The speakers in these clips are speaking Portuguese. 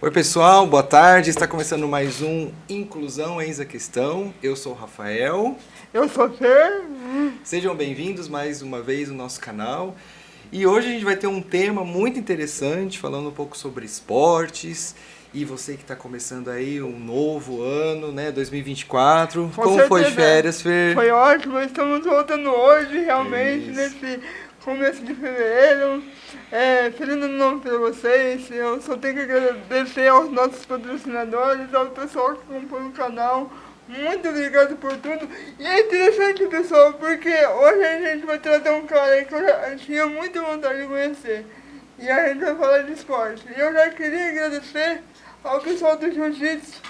Oi pessoal, boa tarde. Está começando mais um Inclusão Eis a Questão. Eu sou o Rafael. Eu sou Fer. Sejam bem-vindos mais uma vez no nosso canal. E hoje a gente vai ter um tema muito interessante, falando um pouco sobre esportes. E você que está começando aí um novo ano, né, 2024. Com Como certeza. foi de férias, Fer? Foi ótimo, estamos voltando hoje, realmente, Isso. nesse começo de fevereiro. Feliz ano novo para vocês. Eu só tenho que agradecer aos nossos patrocinadores, ao pessoal que acompanha o canal. Muito obrigado por tudo. E é interessante, pessoal, porque hoje a gente vai trazer um cara aí que eu já tinha muita vontade de conhecer. E a gente vai falar de esporte. E eu já queria agradecer ao pessoal do Jiu-Jitsu,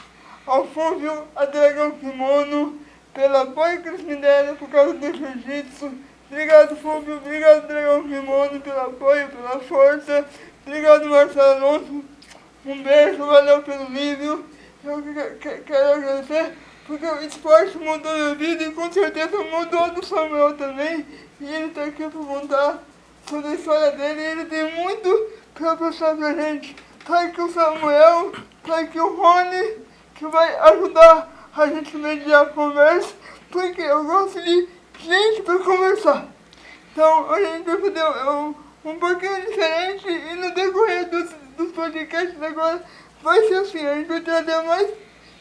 ao Fúvio, a Dragão Kimono, pelo apoio que eles me deram por causa do Jiu-Jitsu. Obrigado, Fúvio. Obrigado, Dragão Kimono, pelo apoio, pela força. Obrigado, Marcelo Alonso. Um beijo, valeu pelo vídeo. Eu quero agradecer porque o esporte mudou minha vida e com certeza mudou do Samuel também. E ele está aqui para contar sobre a história dele e ele tem muito para passar pra gente. Tá aqui o Samuel, tá aqui o Rony, que vai ajudar a gente a mediar a conversa, porque eu gosto de gente para conversar. Então a gente vai fazer um pouquinho diferente e no decorrer dos podcasts agora vai ser assim, a gente vai trazer mais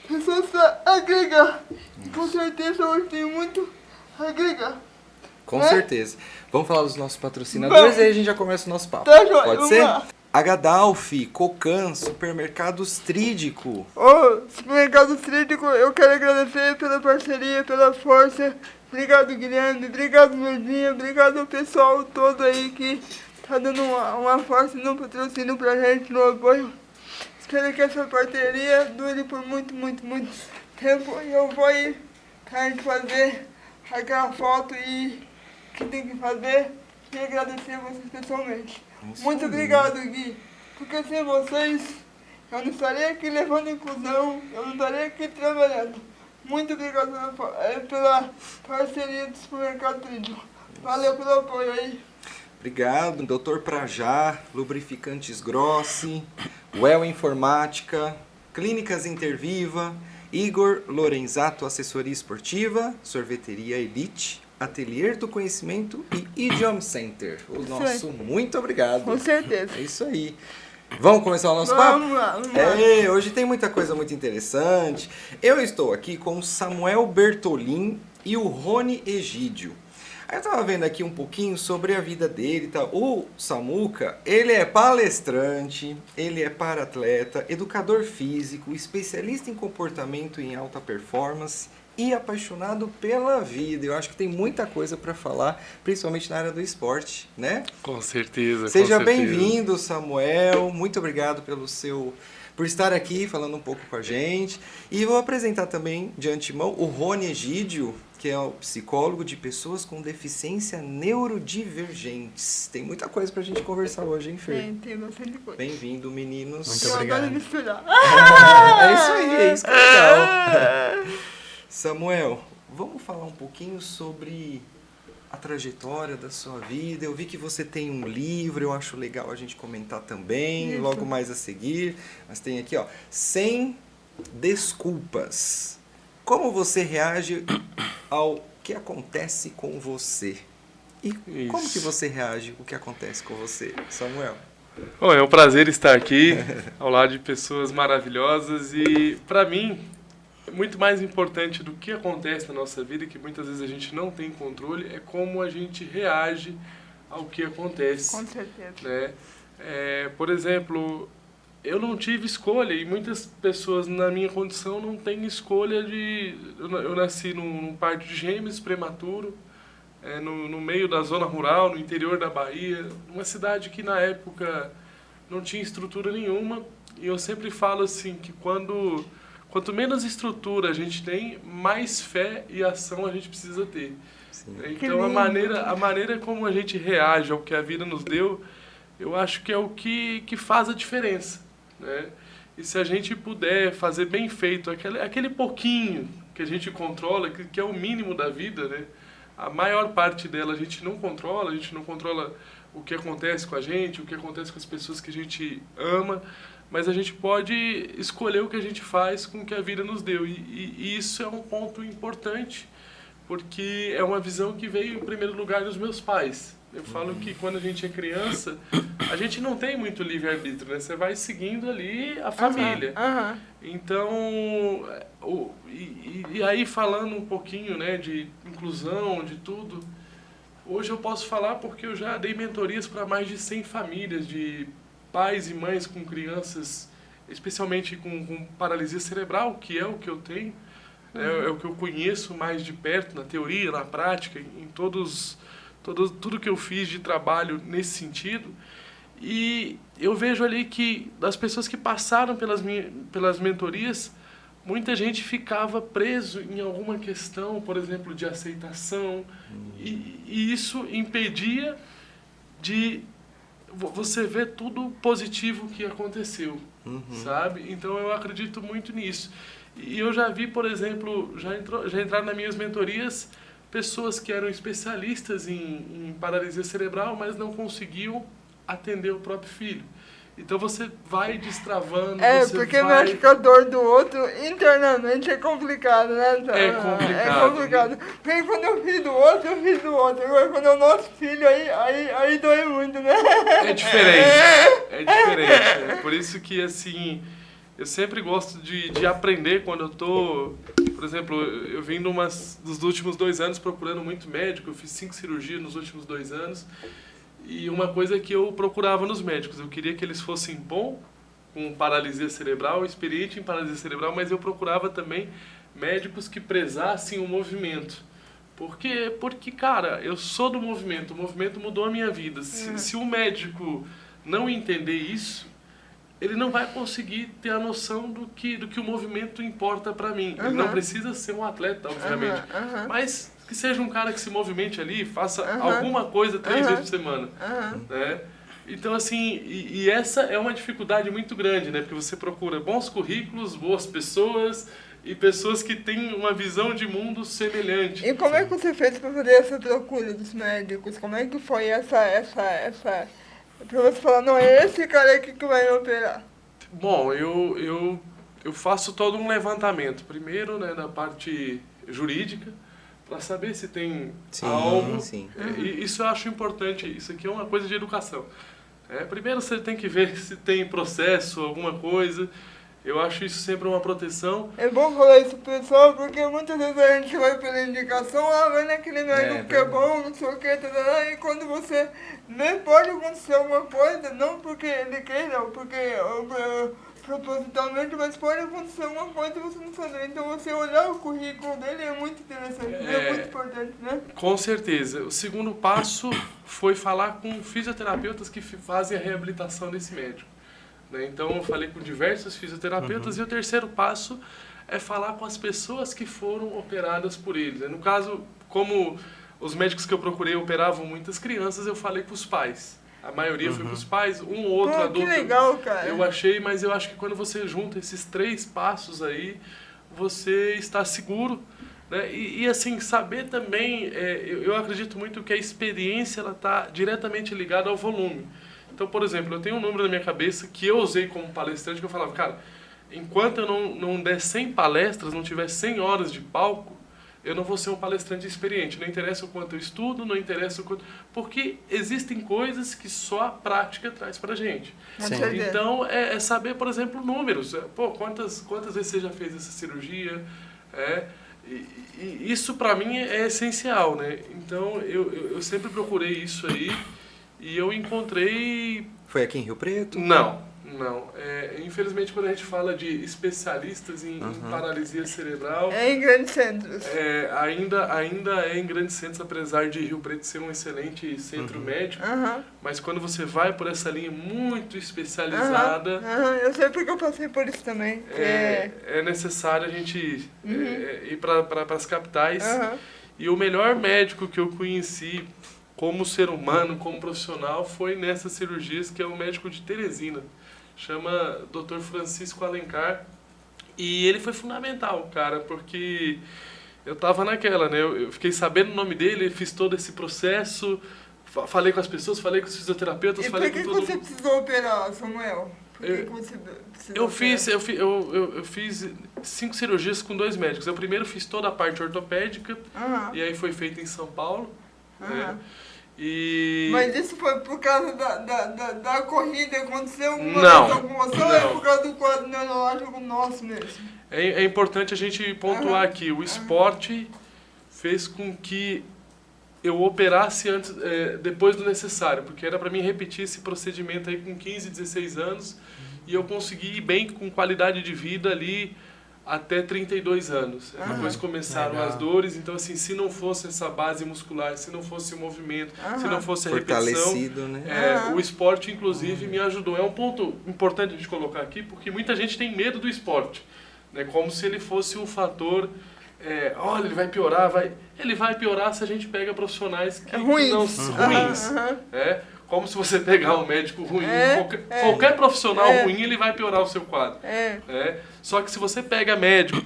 pessoas para agregar. E com certeza hoje tem muito a agregar. Com certeza. Vamos falar dos nossos patrocinadores. Vamos. E aí a gente já começa o nosso papo. Tá, joia, Pode vamos ser? lá. Agadalf, Cocan, Supermercados Trídico. Ô, Supermercado Trídico, eu quero agradecer pela parceria, pela força. Obrigado, Guilherme. Obrigado, Verdinha. Obrigado ao pessoal todo aí que tá dando uma força no patrocínio pra gente, no apoio. Espero que essa parceria dure por muito, muito, muito tempo. E eu vou ir pra gente fazer aquela foto e que tem que fazer e agradecer a vocês pessoalmente. Isso Muito aí. obrigado, Gui. Porque sem vocês, eu não estaria aqui levando inclusão, eu não estaria aqui trabalhando. Muito obrigado pela parceria do Supermercado Trídico. Valeu pelo apoio aí. Obrigado, Dr. Prajá, Lubrificantes Grossi, Well Informática, Clínicas Interviva, Igor Lorenzato Assessoria Esportiva, Sorveteria Elite, Atelier do Conhecimento e Idiom Center. O nosso muito obrigado. Com certeza. É isso aí. Vamos começar o nosso papo? Vamos lá, vamos lá. Hoje tem muita coisa muito interessante. Eu estou aqui com o Samuel Bertolin e o Rony Egídio. Aí eu tava vendo aqui um pouquinho sobre a vida dele, tá? O Samuca, ele é palestrante, ele é para-atleta, educador físico, especialista em comportamento em alta performance e apaixonado pela vida. Eu acho que tem muita coisa para falar, principalmente na área do esporte, né? Com certeza. Seja com certeza. bem-vindo, Samuel. Muito obrigado por estar aqui falando um pouco com a gente. E vou apresentar também, de antemão, o Rony Egídio, que é o psicólogo de pessoas com deficiência neurodivergentes. Tem muita coisa pra gente conversar hoje, hein, Fer? Tem bastante coisa. Bem-vindo, meninos. Muito Eu obrigado. adoro misturar. É isso aí, é isso que é legal. Samuel, vamos falar um pouquinho sobre a trajetória da sua vida. Eu vi que você tem um livro, eu acho legal a gente comentar também, Isso. logo mais a seguir. Mas tem aqui, ó, 100 desculpas. Como você reage ao que acontece com você? E como que você reage ao que acontece com você, Samuel? Bom, é um prazer estar aqui ao lado de pessoas maravilhosas e, para mim, muito mais importante do que acontece na nossa vida, que muitas vezes a gente não tem controle, é como a gente reage ao que acontece. Com certeza. Né? Por exemplo, eu não tive escolha e muitas pessoas na minha condição não têm escolha de... Eu nasci num parto de gêmeos prematuro, no meio da zona rural, no interior da Bahia, uma cidade que na época não tinha estrutura nenhuma. E eu sempre falo assim que quanto menos estrutura a gente tem, mais fé e ação a gente precisa ter. Sim. Então a maneira como a gente reage ao que a vida nos deu, eu acho que é o que faz a diferença, né? E se a gente puder fazer bem feito aquele pouquinho que a gente controla, que é o mínimo da vida, né? A maior parte dela a gente não controla o que acontece com a gente, o que acontece com as pessoas que a gente ama, mas a gente pode escolher o que a gente faz com o que a vida nos deu. E isso é um ponto importante, porque é uma visão que veio em primeiro lugar dos meus pais. Eu falo que quando a gente é criança, a gente não tem muito livre-arbítrio, né? Você vai seguindo ali a família. Então, e aí falando um pouquinho, né, de inclusão, de tudo, hoje eu posso falar porque eu já dei mentorias para mais de 100 famílias, de pais e mães com crianças, especialmente com paralisia cerebral, que é o que eu tenho, é o que eu conheço mais de perto, na teoria, na prática, em tudo que eu fiz de trabalho nesse sentido. E eu vejo ali que das pessoas que passaram pelas mentorias, muita gente ficava preso em alguma questão, por exemplo, de aceitação, e isso impedia de você ver tudo positivo que aconteceu, sabe? Então eu acredito muito nisso. E eu já vi, por exemplo, já entraram nas minhas mentorias pessoas que eram especialistas em paralisia cerebral, mas não conseguiam atender o próprio filho. Então você vai destravando, porque mexe com a dor do outro internamente é complicado, né? É complicado. É complicado. Porque quando eu fiz do outro, eu fiz do outro. Agora quando é o nosso filho, aí dói muito, né? É diferente. É por isso que, assim, eu sempre gosto de aprender quando eu tô... Por exemplo, eu vim dos últimos 2 anos procurando muito médico, eu fiz 5 cirurgias nos últimos 2 anos. E uma coisa que eu procurava nos médicos, eu queria que eles fossem bons com paralisia cerebral, experiente em paralisia cerebral, mas eu procurava também médicos que prezassem o movimento. Porque, cara, eu sou do movimento, o movimento mudou a minha vida. Se o médico não entender isso, ele não vai conseguir ter a noção do que o movimento importa para mim. Ele não precisa ser um atleta, obviamente, mas que seja um cara que se movimente ali, faça alguma coisa 3 vezes por semana. Né? Então, assim, e essa é uma dificuldade muito grande, né? Porque você procura bons currículos, boas pessoas e pessoas que têm uma visão de mundo semelhante. E como é que você fez para fazer essa procura dos médicos? Como é que foi essa para você falar, não, é esse cara aqui que vai me operar? Bom, eu faço todo um levantamento. Primeiro, né, da parte jurídica, para saber se tem algo. E isso eu acho importante. Isso aqui é uma coisa de educação. Primeiro você tem que ver se tem processo, alguma coisa. Eu acho isso sempre uma proteção. É bom falar isso pro pessoal, porque muitas vezes a gente vai pela indicação, vai naquele médico que é bom, não sei o que, e quando você vê, pode acontecer alguma coisa, não porque ele queira, ou porque propositalmente, mas pode acontecer alguma coisa e você não sabe. Então você olhar o currículo dele é muito interessante, é muito importante, né? Com certeza. O segundo passo foi falar com fisioterapeutas que fazem a reabilitação desse médico. Então eu falei com diversos fisioterapeutas e o terceiro passo é falar com as pessoas que foram operadas por eles. No caso, como os médicos que eu procurei operavam muitas crianças, eu falei com os pais. A maioria foi com os pais, um ou outro adulto. Que legal, cara. Eu achei, mas eu acho que quando você junta esses 3 passos aí, você está seguro. Né? E assim, saber também, eu acredito muito que a experiência está diretamente ligada ao volume. Então, por exemplo, eu tenho um número na minha cabeça que eu usei como palestrante, que eu falava, cara, enquanto eu não der 100 palestras, não tiver 100 horas de palco, eu não vou ser um palestrante experiente. Não interessa o quanto eu estudo, não interessa o quanto... Porque existem coisas que só a prática traz pra gente. Então, é saber, por exemplo, números. Quantas vezes você já fez essa cirurgia? E isso pra mim é essencial, né? Então, eu sempre procurei isso aí. E eu encontrei... Foi aqui em Rio Preto? Não. Infelizmente, quando a gente fala de especialistas em paralisia cerebral... É em grandes centros. Ainda é em grandes centros, apesar de Rio Preto ser um excelente centro médico. Mas quando você vai por essa linha muito especializada... Eu sei porque eu passei por isso também. É necessário a gente ir para as capitais. E o melhor médico que eu conheci... como ser humano, como profissional, foi nessas cirurgias, que é um médico de Teresina. Chama Dr. Francisco Alencar. E ele foi fundamental, cara, porque eu tava naquela, né? Eu fiquei sabendo o nome dele, fiz todo esse processo, falei com as pessoas, falei com os fisioterapeutas, falei com todo mundo. E por que você precisou operar, Samuel? Por que você precisou Eu fiz 5 cirurgias com 2 médicos. Eu primeiro fiz toda a parte ortopédica, e aí foi feita em São Paulo. Né? Mas isso foi por causa da corrida? Aconteceu alguma Não, coisa com você ou é por causa do quadro neurológico nosso mesmo? É importante a gente pontuar aqui. O esporte fez com que eu operasse antes, depois do necessário, porque era para mim repetir esse procedimento aí com 15, 16 anos, e eu consegui ir bem com qualidade de vida ali até 32 anos. Depois começaram as dores, então assim, se não fosse essa base muscular, se não fosse o movimento, se não fosse a repetição, né? O esporte inclusive me ajudou. É um ponto importante a gente colocar aqui, porque muita gente tem medo do esporte, né? Como se ele fosse um fator, olha, ele vai piorar, ele vai piorar se a gente pega profissionais que não ruins. Como se você pegar um médico ruim, qualquer profissional ruim, ele vai piorar o seu quadro. Só que se você pega médico,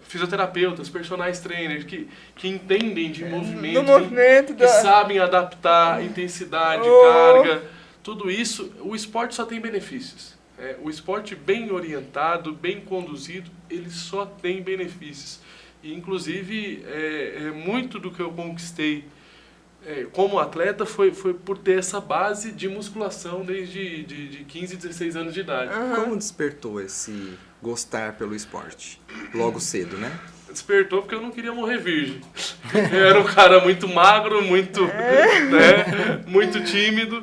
fisioterapeutas, personagens trainers, que entendem de movimento, que sabem adaptar intensidade, carga, tudo isso, o esporte só tem benefícios. O esporte bem orientado, bem conduzido, ele só tem benefícios. E, inclusive, muito do que eu conquistei como atleta foi por ter essa base de musculação desde de 15, 16 anos de idade. Como despertou esse gostar pelo esporte? Logo cedo, né? Despertou porque eu não queria morrer virgem. Eu era um cara muito magro, muito tímido.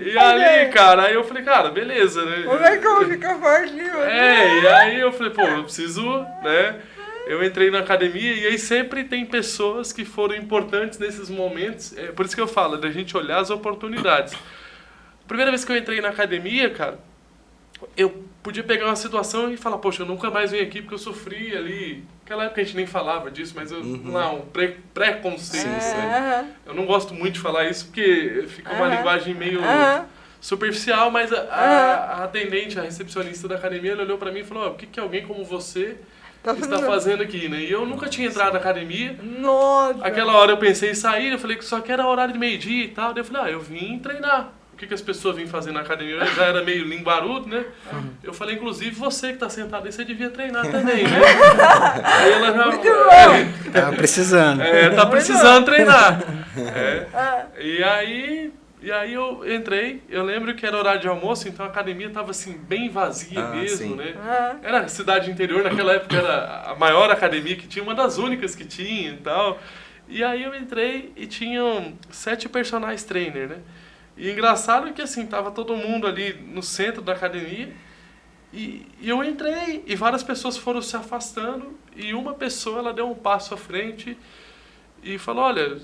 E ali, cara, aí eu falei, cara, beleza, né? Como é que eu vou ficar forte? E aí eu falei, pô, eu preciso, né? Eu entrei na academia e aí sempre tem pessoas que foram importantes nesses momentos. Por isso que eu falo, da gente olhar as oportunidades. A primeira vez que eu entrei na academia, cara, eu podia pegar uma situação e falar, poxa, eu nunca mais venho aqui porque eu sofri ali. Naquela época a gente nem falava disso, mas um preconceito. Eu não gosto muito de falar isso porque fica uma linguagem meio superficial, mas a atendente, a recepcionista da academia, ela olhou pra mim e falou, o que alguém como você está fazendo aqui, né? E eu nunca tinha entrado na academia. Nossa! Aquela hora eu pensei em sair, eu falei que só que era horário de meio-dia e tal. Daí eu falei, eu vim treinar. O que as pessoas vêm fazer na academia? Eu já era meio linguarudo, né? Eu falei, inclusive, você que está sentado aí, você devia treinar também, né? Aí ela já... Muito bom! Tava precisando. Tá precisando treinar. E aí eu entrei, eu lembro que era horário de almoço, então a academia estava assim, bem vazia mesmo, né? Era cidade interior, naquela época era a maior academia que tinha, uma das únicas que tinha e tal. E aí eu entrei e tinham 7 personagens trainer, né? E engraçado que assim, tava todo mundo ali no centro da academia e eu entrei e várias pessoas foram se afastando e uma pessoa, ela deu um passo à frente e falou, olha...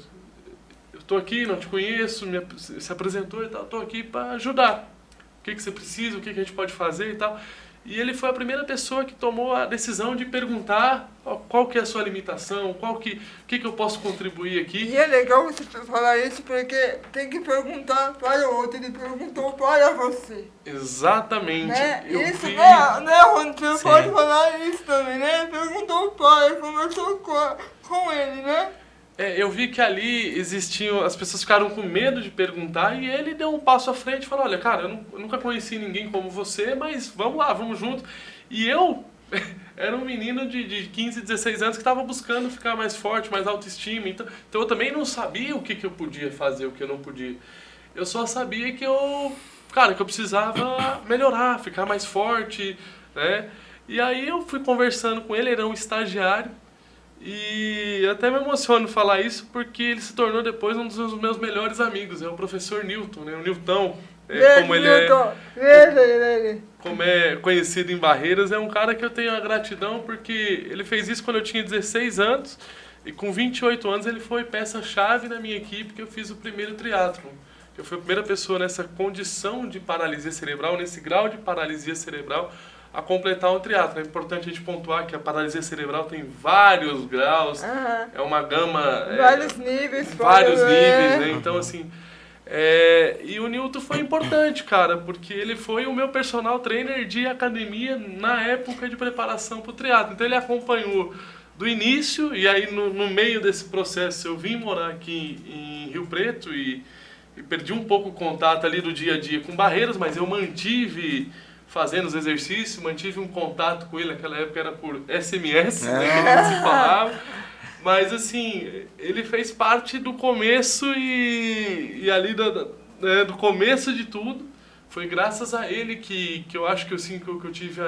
Estou aqui, não te conheço, se apresentou e tal, estou aqui para ajudar. O que você precisa, o que a gente pode fazer e tal. E ele foi a primeira pessoa que tomou a decisão de perguntar qual que é a sua limitação, o que eu posso contribuir aqui. E é legal você falar isso porque tem que perguntar para o outro, ele perguntou para você. Exatamente. Né? Isso, né, Rony? Você pode falar isso também, né? Perguntou para, conversou com ele, né? Eu vi que ali existiam, as pessoas ficaram com medo de perguntar e ele deu um passo à frente e falou, olha, cara, eu nunca conheci ninguém como você, mas vamos lá, vamos junto. E eu era um menino de 15, 16 anos que estava buscando ficar mais forte, mais autoestima, então eu também não sabia o que eu podia fazer, o que eu não podia. Eu só sabia que eu precisava melhorar, ficar mais forte, né? E aí eu fui conversando com ele, ele era um estagiário, e até me emociono falar isso porque ele se tornou depois um dos meus melhores amigos, é o professor Newton, né? O Newton, como é conhecido em Barreiras, é um cara que eu tenho a gratidão porque ele fez isso quando eu tinha 16 anos e com 28 anos ele foi peça-chave na minha equipe que eu fiz o primeiro triatlon. Eu fui a primeira pessoa nessa condição de paralisia cerebral, nesse grau de paralisia cerebral, a completar um triatlo. É importante a gente pontuar que a paralisia cerebral tem vários graus, é uma gama... Vários níveis. Né? Então, assim... e o Newton foi importante, cara, porque ele foi o meu personal trainer de academia na época de preparação para o triatlo. Então, ele acompanhou do início, e aí no meio desse processo eu vim morar aqui em Rio Preto e e perdi um pouco o contato ali do dia a dia com Barreiras, mas eu mantive fazendo os exercícios, mantive um contato com ele, naquela época era por SMS, né, que a gente se falava. Mas assim, ele fez parte do começo e ali do começo de tudo. Foi graças a ele que eu acho que que eu tive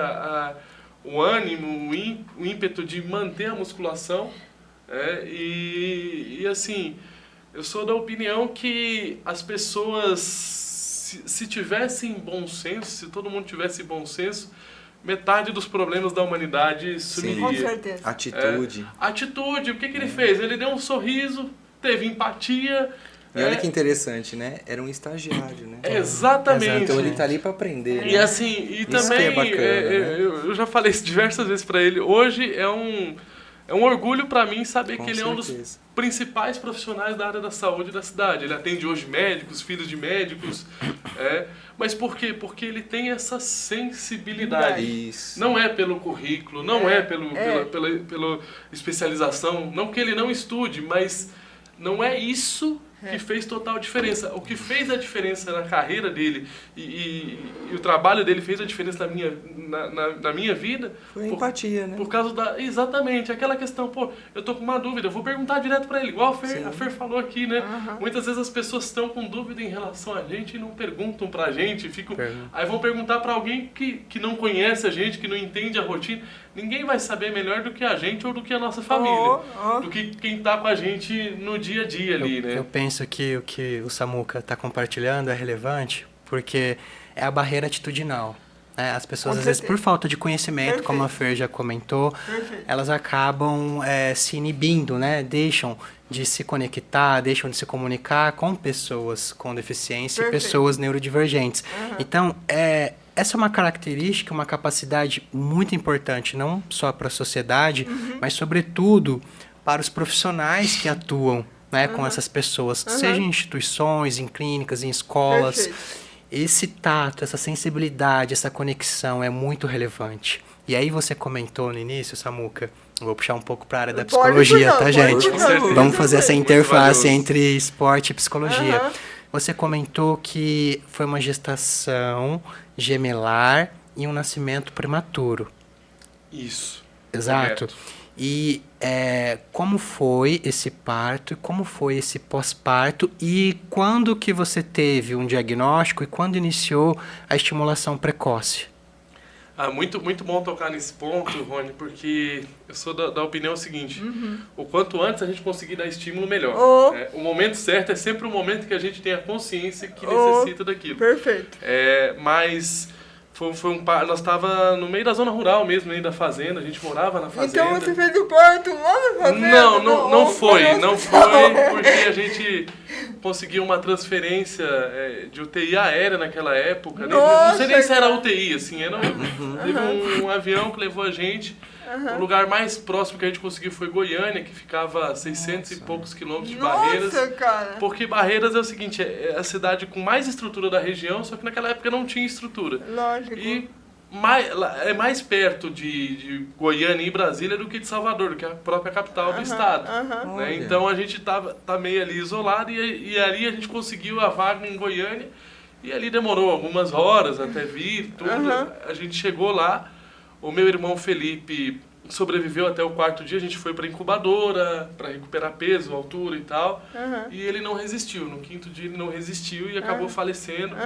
o ânimo, o ímpeto de manter a musculação. E assim, eu sou da opinião que as pessoas, se tivessem bom senso, se todo mundo tivesse bom senso, metade dos problemas da humanidade sumiria. Com certeza. Atitude. Atitude, o que ele fez? Ele deu um sorriso, teve empatia. E olha que interessante, né? Era um estagiário, né? Exatamente. Então ele tá ali para aprender. E assim, e isso também, que é bacana, né? eu já falei isso diversas vezes para ele, hoje é um orgulho para mim saber Com que ele é um dos certeza. principais profissionais da área da saúde da cidade. Ele atende hoje médicos, filhos de médicos. Mas por quê? Porque ele tem essa sensibilidade. Isso. Não é pelo currículo, não pela especialização, não que ele não estude, mas não é isso que fez total diferença. O que fez a diferença na carreira dele e o trabalho dele fez a diferença na minha vida. Foi a empatia, né? Por causa exatamente, aquela questão, pô, eu tô com uma dúvida, eu vou perguntar direto pra ele, igual a Fer falou aqui, né? Muitas vezes as pessoas estão com dúvida em relação a gente e não perguntam pra gente, aí vão perguntar pra alguém que não conhece a gente, que não entende a rotina. Ninguém vai saber melhor do que a gente ou do que a nossa família, do que quem tá com a gente no dia a dia ali, né? Eu penso que o que o Samuca está compartilhando é relevante porque é a barreira atitudinal. Né? As pessoas, às vezes, por falta de conhecimento, como a Fer já comentou, elas acabam se inibindo, né? Deixam de se conectar, deixam de se comunicar com pessoas com deficiência e pessoas neurodivergentes. Então, essa é uma característica, uma capacidade muito importante, não só para a sociedade, mas, sobretudo, para os profissionais que atuam, né, com essas pessoas, seja em instituições, em clínicas, em escolas. Esse tato, essa sensibilidade, essa conexão é muito relevante. E aí você comentou no início, Samuca, eu vou puxar um pouco para a área da psicologia, tá, gente? Vamos fazer essa interface entre esporte e psicologia. Você comentou que foi uma gestação gemelar e um nascimento prematuro. Isso. Exato. E como foi esse parto e como foi esse pós-parto e quando que você teve um diagnóstico e quando iniciou a estimulação precoce? Muito, muito bom tocar nesse ponto, Rony, porque eu sou da opinião seguinte, o quanto antes a gente conseguir dar estímulo, melhor. O momento certo é sempre o momento que a gente tem a consciência que necessita daquilo. Perfeito. Mas nós estava no meio da zona rural mesmo, aí da fazenda, a gente morava na fazenda. Então você fez o parto lá na fazenda? Não foi, porque a gente conseguiu uma transferência de UTI aérea naquela época. Nossa, não sei nem se era UTI, assim, teve um avião que levou a gente. O lugar mais próximo que a gente conseguiu foi Goiânia, que ficava a 600 e poucos quilômetros de Barreiras. Nossa, cara! Porque Barreiras é o seguinte, é a cidade com mais estrutura da região, só que naquela época não tinha estrutura. Lógico. E é mais perto de Goiânia e Brasília do que de Salvador, do que a própria capital do estado. Né? Então a gente tá meio ali isolado e ali a gente conseguiu a vaga em Goiânia e ali demorou algumas horas até vir, tudo. A gente chegou lá. O meu irmão Felipe sobreviveu até o 4º dia, a gente foi para incubadora, para recuperar peso, altura e tal, e ele não resistiu. No 5º dia ele não resistiu e acabou falecendo.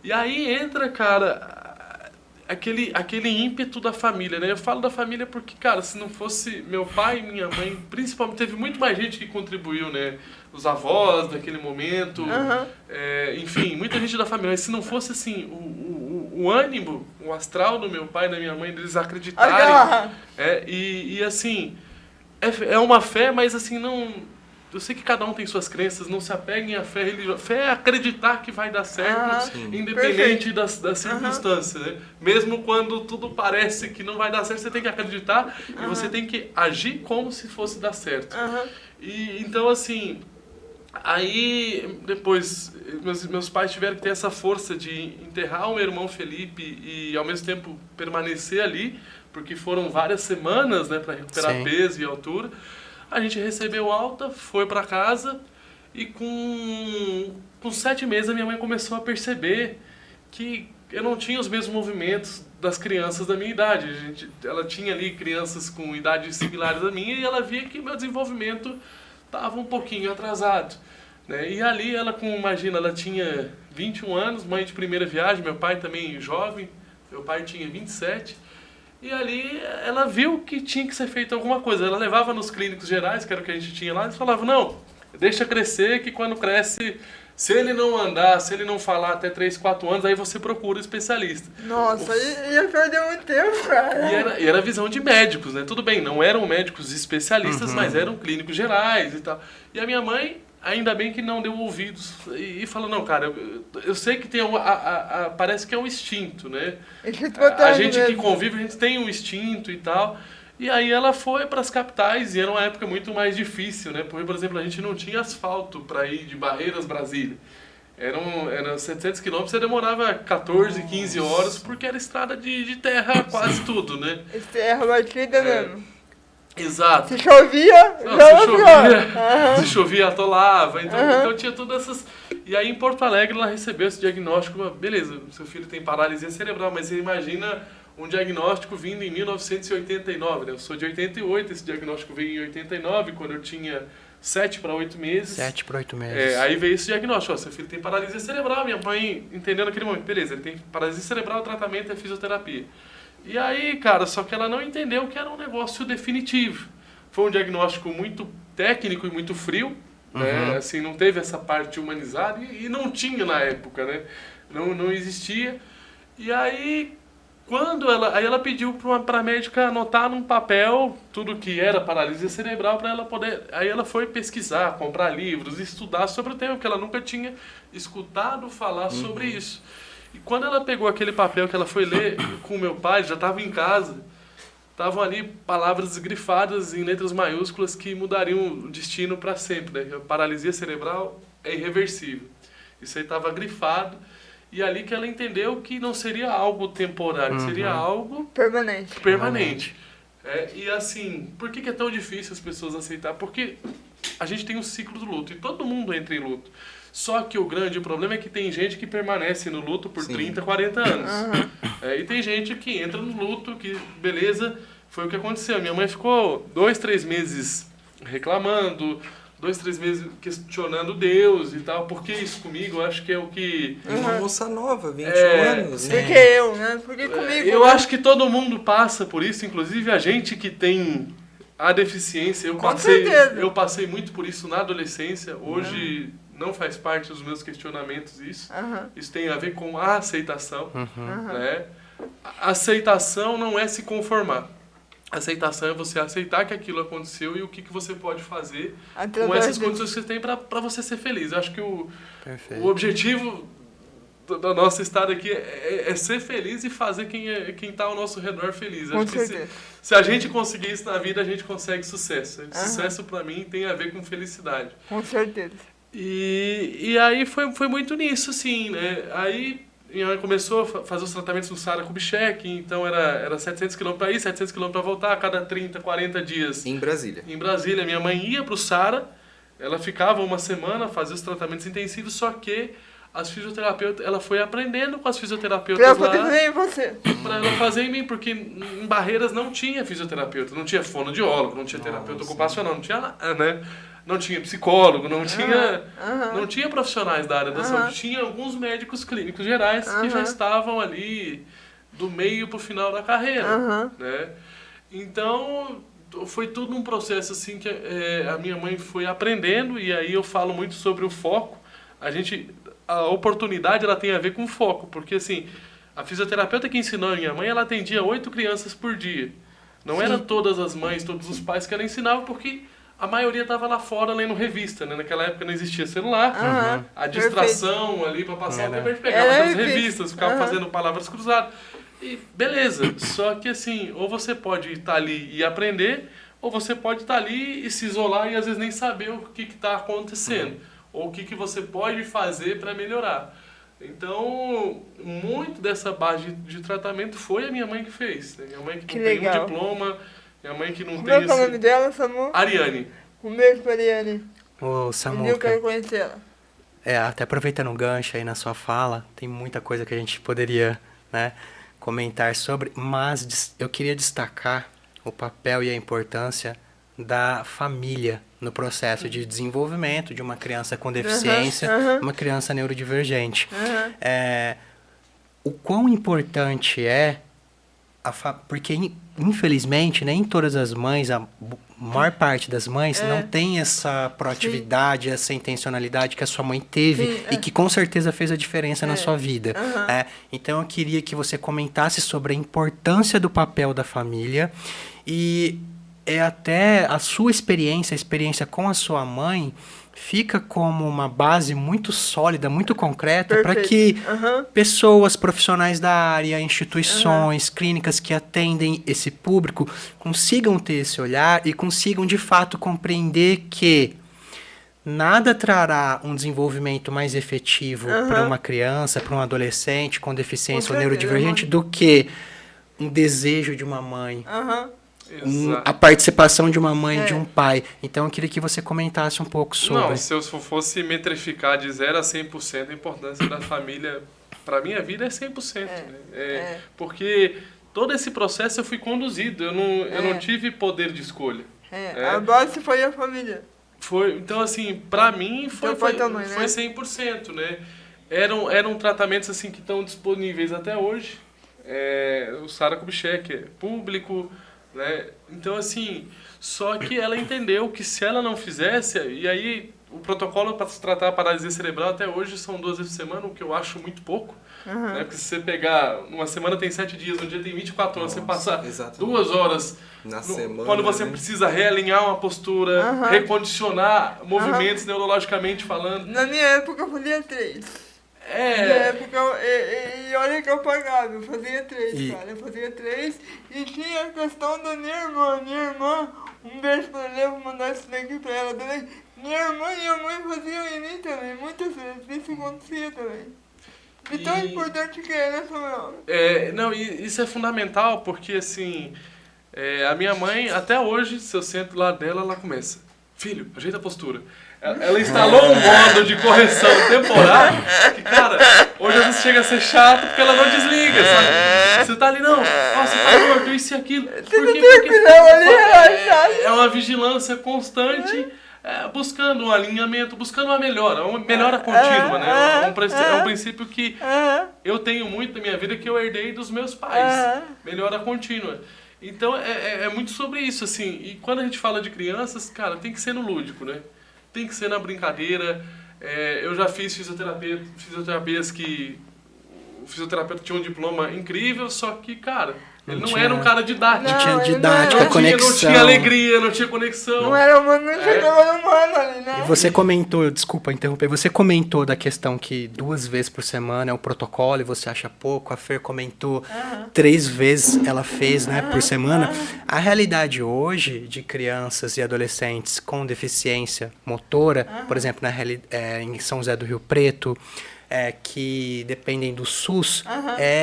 E aí entra, cara, aquele ímpeto da família, né? Eu falo da família porque, cara, se não fosse meu pai e minha mãe, principalmente, teve muito mais gente que contribuiu, né? Os avós daquele momento, enfim, muita gente da família. Mas se não fosse, assim, o ânimo, o astral do meu pai e da minha mãe, deles acreditarem. E assim, é uma fé, mas assim, não... Eu sei que cada um tem suas crenças, não se apeguem à fé religiosa. Fé é acreditar que vai dar certo, independente das circunstâncias. Né? Mesmo quando tudo parece que não vai dar certo, você tem que acreditar e você tem que agir como se fosse dar certo. E então, assim... Aí, depois, meus pais tiveram que ter essa força de enterrar o meu irmão Felipe e, ao mesmo tempo, permanecer ali, porque foram várias semanas, né, para recuperar peso e altura. A gente recebeu alta, foi para casa E com 7 meses a minha mãe começou a perceber que eu não tinha os mesmos movimentos das crianças da minha idade. Ela tinha ali crianças com idades similares à minha e ela via que meu desenvolvimento estava um pouquinho atrasado, né? E ali imagina, ela tinha 21 anos, mãe de primeira viagem, meu pai também jovem, meu pai tinha 27. E ali ela viu que tinha que ser feito alguma coisa. Ela levava nos clínicos gerais, que era o que a gente tinha lá, eles falavam, não, deixa crescer que quando cresce, se ele não andar, se ele não falar até 3, 4 anos, aí você procura especialista. Nossa, ia perder muito tempo, cara. E era visão de médicos, né? Tudo bem, não eram médicos especialistas, mas eram clínicos gerais e tal. E a minha mãe, ainda bem que não deu ouvidos e falou, não, cara, eu sei que tem parece que é um instinto, né? A gente que convive, a gente tem um instinto e tal. E aí ela foi para as capitais e era uma época muito mais difícil, né? Porque, por exemplo, a gente não tinha asfalto para ir de Barreiras, Brasília. Eram 700 quilômetros, você demorava 14, 15 horas, porque era estrada de terra quase tudo, né? Terra batida mesmo. Exato. Se chovia, se chovia, atolava. Então tinha todas essas... E aí em Porto Alegre ela recebeu esse diagnóstico, beleza, seu filho tem paralisia cerebral, mas você imagina um diagnóstico vindo em 1989, né? Eu sou de 88, esse diagnóstico veio em 89, quando eu tinha 7 para 8 meses. 7 para 8 meses. Aí veio esse diagnóstico, seu filho tem paralisia cerebral, minha mãe entendeu naquele momento, beleza, ele tem paralisia cerebral, o tratamento é fisioterapia. E aí, cara, só que ela não entendeu que era um negócio definitivo. Foi um diagnóstico muito técnico e muito frio, né? Assim, não teve essa parte humanizada e não tinha na época, né? Não existia. E aí, ela pediu para a médica anotar num papel tudo que era paralisia cerebral para ela poder... Aí ela foi pesquisar, comprar livros, estudar sobre o tema, porque ela nunca tinha escutado falar sobre isso. E quando ela pegou aquele papel que ela foi ler com o meu pai, já estava em casa, estavam ali palavras grifadas em letras maiúsculas que mudariam o destino para sempre, né? A paralisia cerebral é irreversível. Isso aí estava grifado. E ali que ela entendeu que não seria algo temporário, seria algo permanente. E assim, por que é tão difícil as pessoas aceitar? Porque a gente tem um ciclo do luto e todo mundo entra em luto. Só que o grande problema é que tem gente que permanece no luto por 30, 40 anos. E tem gente que entra no luto, que beleza, foi o que aconteceu. Minha mãe ficou 2, 3 meses reclamando, 2, 3 meses questionando Deus e tal. Por que isso comigo? Eu acho que é o que... Uma moça nova, 21 anos. Por que eu, né? Por que comigo? Eu acho que todo mundo passa por isso, inclusive a gente que tem a deficiência. Eu passei muito por isso na adolescência. Hoje não faz parte dos meus questionamentos isso. Isso tem a ver com a aceitação. Né? A aceitação não é se conformar. Aceitação é você aceitar que aquilo aconteceu e o que você pode fazer com essas condições que você tem para você ser feliz. Eu acho que o objetivo do nosso estado aqui é ser feliz e fazer quem está ao nosso redor feliz. Acho que se a gente conseguir isso na vida, a gente consegue sucesso. Sucesso para mim tem a ver com felicidade. Com certeza. E aí foi muito nisso, assim, né? Aí minha mãe começou a fazer os tratamentos no Sara Kubitschek, então era 700 km para ir, 700 km para voltar, a cada 30, 40 dias. Em Brasília. Em Brasília. Minha mãe ia para o Sara, ela ficava uma semana, fazia os tratamentos intensivos, só que as fisioterapeutas, ela foi aprendendo com as fisioterapeutas lá. Pra fazer em você. Pra ela fazer em mim, porque em Barreiras não tinha fisioterapeuta, não tinha fonoaudiólogo, não tinha terapeuta ocupacional, não tinha nada, né? Não tinha psicólogo, não tinha profissionais da área da saúde. Tinha alguns médicos clínicos gerais que já estavam ali do meio pro final da carreira, né? Então, foi tudo um processo assim que a minha mãe foi aprendendo, e aí eu falo muito sobre o foco. A oportunidade ela tem a ver com foco, porque assim, a fisioterapeuta que ensinou a minha mãe, ela atendia 8 crianças por dia. Não eram todas as mães, todos os pais que ela ensinava, porque a maioria estava lá fora lendo revista, né? Naquela época não existia celular. A distração ali para passar o tempo, a gente pegava as revistas, ficava fazendo palavras cruzadas. E beleza, só que assim, ou você pode estar ali e aprender, ou você pode estar ali e se isolar e às vezes nem saber o que está acontecendo. Ou o que você pode fazer para melhorar. Então, muito dessa base de tratamento foi a minha mãe que fez. Né? Minha mãe que não tem um diploma, minha mãe que não tem... Como é o nome dela, Samu? Ariane. Um beijo pra Ariane. Ô, Eu Samuca, quero conhecer ela. até aproveitando o gancho aí na sua fala, tem muita coisa que a gente poderia, né, comentar sobre, mas eu queria destacar o papel e a importância da família no processo de desenvolvimento de uma criança com deficiência, uma criança neurodivergente. O quão importante é porque infelizmente nem todas as mães, a maior parte das mães não tem essa proatividade, essa intencionalidade que a sua mãe teve e que com certeza fez a diferença na sua vida. Então eu queria que você comentasse sobre a importância do papel da família e até a sua experiência, a experiência com a sua mãe fica como uma base muito sólida, muito concreta para que pessoas profissionais da área, instituições, clínicas que atendem esse público consigam ter esse olhar e consigam de fato compreender que nada trará um desenvolvimento mais efetivo para uma criança, para um adolescente com deficiência ou neurodivergente do que um desejo de uma mãe. A participação de uma mãe e de um pai. Então eu queria que você comentasse um pouco sobre. Não, se eu fosse metrificar de 0 a 100% a importância da família para minha vida é 100%. Né? Porque todo esse processo eu fui conduzido, eu não tive poder de escolha. A base foi a família. Então assim, para mim foi 100%, né? Eram tratamentos assim que estão disponíveis até hoje. O Sara Kubitschek é público, né? Então, assim, só que ela entendeu que se ela não fizesse, e aí o protocolo para se tratar a paralisia cerebral até hoje são 2 vezes por semana, o que eu acho muito pouco. Né? Porque se você pegar, numa semana tem 7 dias, no dia tem 24 horas, você passar 2 horas na semana, quando você precisa realinhar uma postura, recondicionar movimentos neurologicamente falando. Na minha época eu fazia 3. Na época, e olha que eu pagava, eu fazia 3, cara, eu fazia 3 e tinha a questão da minha irmã, um beijo pra ela, vou mandar isso daqui pra ela também. Minha irmã e a mãe faziam em mim também, muitas vezes, isso acontecia também. E tão importante que é, né, Samuel? Não, isso é fundamental porque, assim, a minha mãe, até hoje, se eu sento do lado dela, ela começa: filho, ajeita a postura. Ela instalou um modo de correção temporário que, cara, hoje às vezes chega a ser chato porque ela não desliga, sabe? Você tá ali, não, você tá morto, isso e aquilo. Por quê? Porque é uma vigilância constante, buscando um alinhamento, buscando uma melhora contínua, né? É um princípio que eu tenho muito na minha vida, que eu herdei dos meus pais. Melhora contínua. Então, é muito sobre isso, assim. E quando a gente fala de crianças, cara, tem que ser no lúdico, né? Tem que ser na brincadeira. Eu já fiz fisioterapias que o fisioterapeuta tinha um diploma incrível, só que, cara, ele não era um cara didático. Não tinha didática, conexão. Não tinha alegria, não tinha conexão. Não era humano, não chegava humano ali, né? E você comentou, desculpa interromper, você comentou da questão que 2 vezes por semana é o protocolo e você acha pouco. A Fer comentou 3 vezes ela fez, né, por semana. A realidade hoje de crianças e adolescentes com deficiência motora, por exemplo, em São José do Rio Preto, que dependem do SUS,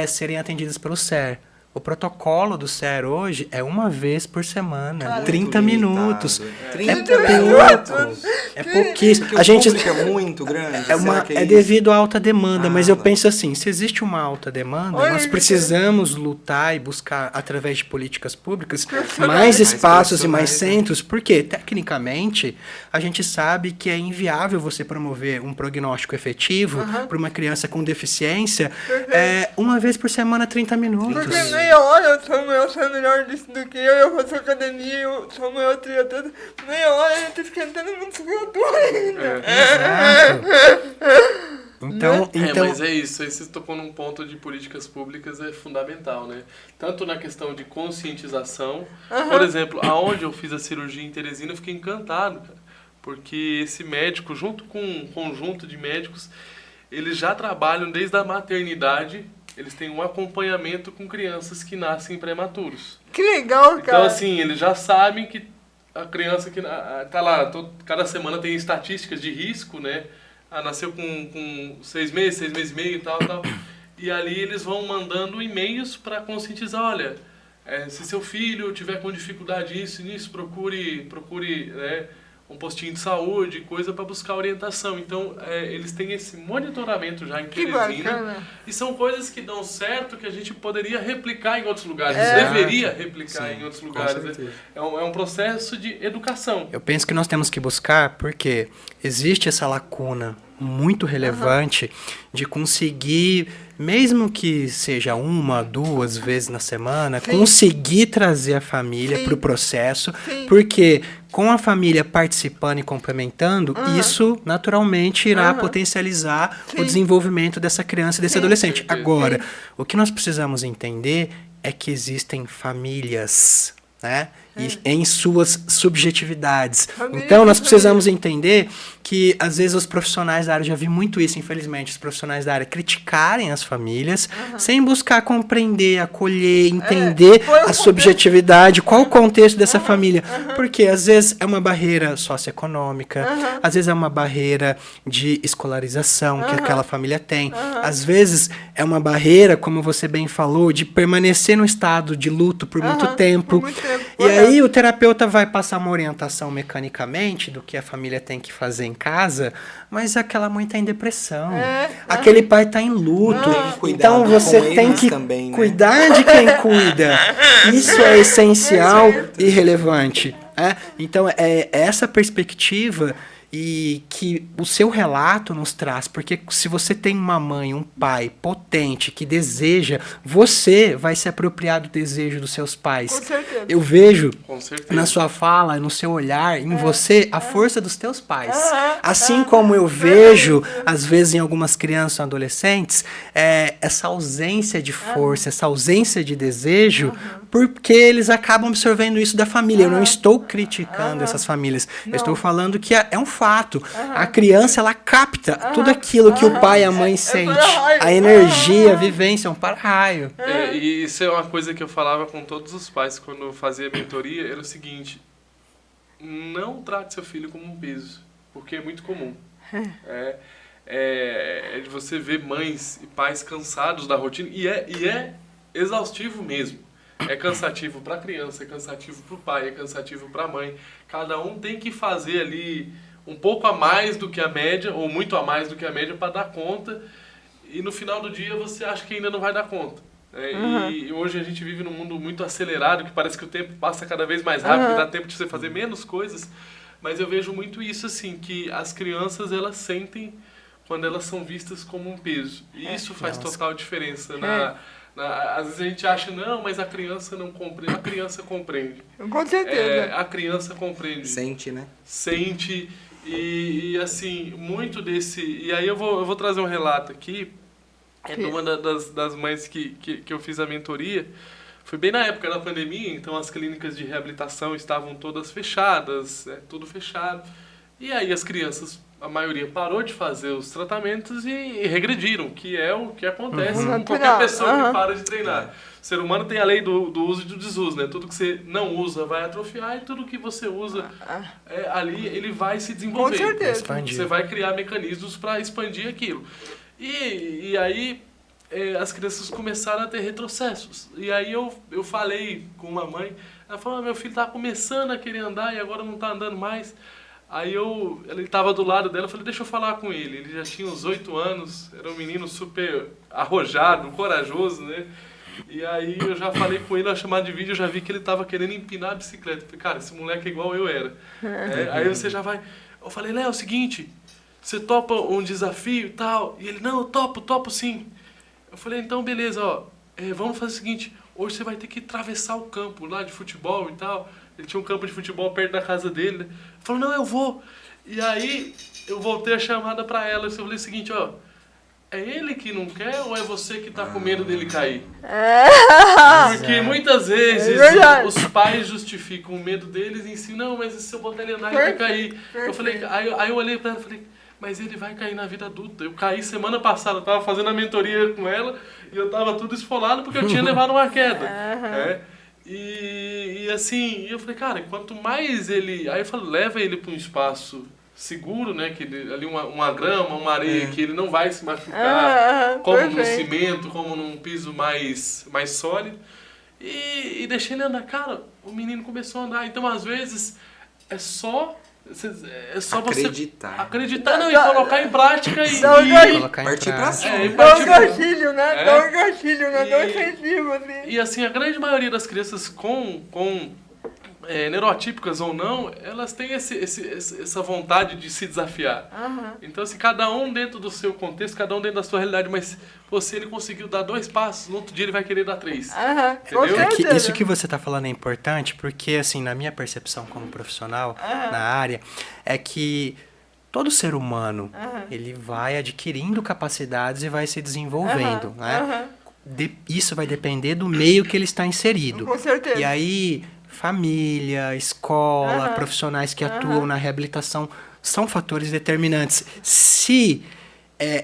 serem atendidas pelo SER. O protocolo do SER hoje é 1 vez por semana, 30 minutos. 30 minutos. É pouquíssimo. Porque o público é muito grande. É devido à alta demanda, mas eu penso assim, se existe uma alta demanda, nós precisamos lutar e buscar, através de políticas públicas, mais espaços e mais centros, porque, tecnicamente, a gente sabe que é inviável você promover um prognóstico efetivo para uma criança com deficiência 1 vez por semana, 30 minutos. Porque meia hora o Samuel sai melhor disso do que eu faço academia, o Samuel tria tudo, meia hora ele tá esquentando muito musculatura ainda. Então, mas é isso, aí você tocou num ponto de políticas públicas fundamental, né? Tanto na questão de conscientização, por exemplo, aonde eu fiz a cirurgia em Teresina, eu fiquei encantado, cara, porque esse médico, junto com um conjunto de médicos, eles já trabalham desde a maternidade. Eles têm um acompanhamento com crianças que nascem prematuros. Que legal, cara. Então, assim, eles já sabem que a criança que tá lá, cada semana tem estatísticas de risco, né? Nasceu com 6 meses, 6 meses e meio e tal. E ali eles vão mandando e-mails para conscientizar, olha, se seu filho tiver com dificuldade nisso, procure né, um postinho de saúde, coisa para buscar orientação. Então, eles têm esse monitoramento já em Teresina. E são coisas que dão certo, que a gente poderia replicar em outros lugares. Deveria replicar em outros lugares. Né? É um processo de educação. Eu penso que nós temos que buscar, porque existe essa lacuna muito relevante de conseguir, mesmo que seja 1, 2 vezes na semana, conseguir trazer a família para o processo, porque com a família participando e complementando, isso naturalmente irá potencializar o desenvolvimento dessa criança e desse adolescente. Agora, o que nós precisamos entender é que existem famílias, né? E em suas subjetividades. Então, nós precisamos entender que, às vezes, os profissionais da área, já vi muito isso, infelizmente, os profissionais da área criticarem as famílias sem buscar compreender, acolher, entender a subjetividade, qual o contexto dessa família. Porque, às vezes, é uma barreira socioeconômica, às vezes é uma barreira de escolarização que aquela família tem, às vezes é uma barreira, como você bem falou, de permanecer no estado de luto por muito tempo. E aí o terapeuta vai passar uma orientação mecanicamente do que a família tem que fazer em casa, mas aquela mãe está em depressão, aquele pai está em luto, então você tem que também, né? Cuidar de quem cuida. Isso é essencial e relevante. Então é essa perspectiva e que o seu relato nos traz, porque se você tem uma mãe, um pai potente que deseja, você vai se apropriar do desejo dos seus pais. Com certeza. Eu vejo na sua fala, no seu olhar, em você, a força dos teus pais. Assim como eu vejo, às vezes, em algumas crianças e adolescentes, essa ausência de força, essa ausência de desejo, porque eles acabam absorvendo isso da família. Eu não estou criticando essas famílias. Eu estou falando que é um fato. A criança, ela capta tudo aquilo que o pai e a mãe sentem. A energia, a vivência, é um para-raio. E isso é uma coisa que eu falava com todos os pais quando eu fazia mentoria, era o seguinte: não trate seu filho como um peso, porque é muito comum. De você ver mães e pais cansados da rotina, e é exaustivo mesmo. É cansativo para a criança, é cansativo para o pai, é cansativo para a mãe. Cada um tem que fazer ali um pouco a mais do que a média, ou muito a mais do que a média, para dar conta. E no final do dia você acha que ainda não vai dar conta. E hoje a gente vive num mundo muito acelerado, que parece que o tempo passa cada vez mais rápido, dá tempo de você fazer menos coisas. Mas eu vejo muito isso, assim, que as crianças, elas sentem quando elas são vistas como um peso. E isso faz total diferença. Às vezes a gente acha, não, mas a criança não compreende. A criança compreende. Com certeza. A criança compreende. Sente, né? Sente. E assim, muito desse... E aí eu vou trazer um relato aqui. De uma das mães que eu fiz a mentoria. Foi bem na época da pandemia, então as clínicas de reabilitação estavam todas fechadas, tudo fechado. E aí as crianças, a maioria parou de fazer os tratamentos e regrediram, que é o que acontece com qualquer pessoa que para de treinar. O ser humano tem a lei do uso e do desuso, né? Tudo que você não usa vai atrofiar e tudo que você usa ali, ele vai se desenvolver. Com certeza. Você vai criar mecanismos para expandir aquilo. E aí as crianças começaram a ter retrocessos. E aí eu falei com uma mãe, ela falou, meu filho tá começando a querer andar e agora não tá andando mais. Aí ele estava do lado dela, eu falei, deixa eu falar com ele. Ele já tinha uns 8 anos, era um menino super arrojado, corajoso, né? E aí eu já falei com ele, na chamada de vídeo, eu já vi que ele estava querendo empinar a bicicleta. Eu falei, cara, esse moleque é igual eu era. Aí você já vai... Eu falei, Léo, é o seguinte, você topa um desafio e tal? E ele, não, eu topo sim. Eu falei, então beleza, vamos fazer o seguinte, hoje você vai ter que atravessar o campo lá de futebol e tal. Ele tinha um campo de futebol perto da casa dele, né? Ele falou, não, eu vou. E aí eu voltei a chamada pra ela. Eu falei o seguinte, é ele que não quer ou é você que tá com medo dele cair? Porque muitas vezes os pais justificam o medo deles em si, não, mas se eu botar ele andar, ele vai cair. Eu falei, aí eu olhei pra ela e falei, mas ele vai cair na vida adulta. Eu caí semana passada, eu tava fazendo a mentoria com ela e eu tava tudo esfolado porque eu tinha levado uma queda. E assim, eu falei, cara, quanto mais ele... Aí eu falei, leva ele para um espaço seguro, né? Que ali uma grama, uma areia, que ele não vai se machucar, como no cimento, como num piso mais sólido. E deixei ele andar. Cara, o menino começou a andar. Então, às vezes, é só É só você acreditar, não, e colocar em prática e Colocar em partir pra prática. cima. e Dá um partir pra- gatilho, né? É. Dá um gatilho, né? Dá um E- incentivo, assim. E assim, a grande maioria das crianças com neurotípicas ou não, elas têm essa vontade de se desafiar. Então, assim, cada um dentro do seu contexto, cada um dentro da sua realidade, mas se ele conseguiu dar 2 passos, no outro dia ele vai querer dar 3. Com Entendeu? É que certeza. isso que você está falando é importante, porque, assim, na minha percepção como profissional na área, é que todo ser humano, ele vai adquirindo capacidades e vai se desenvolvendo, né? Isso vai depender do meio que ele está inserido. Com certeza. E aí, família, escola, profissionais que atuam na reabilitação são fatores determinantes. Se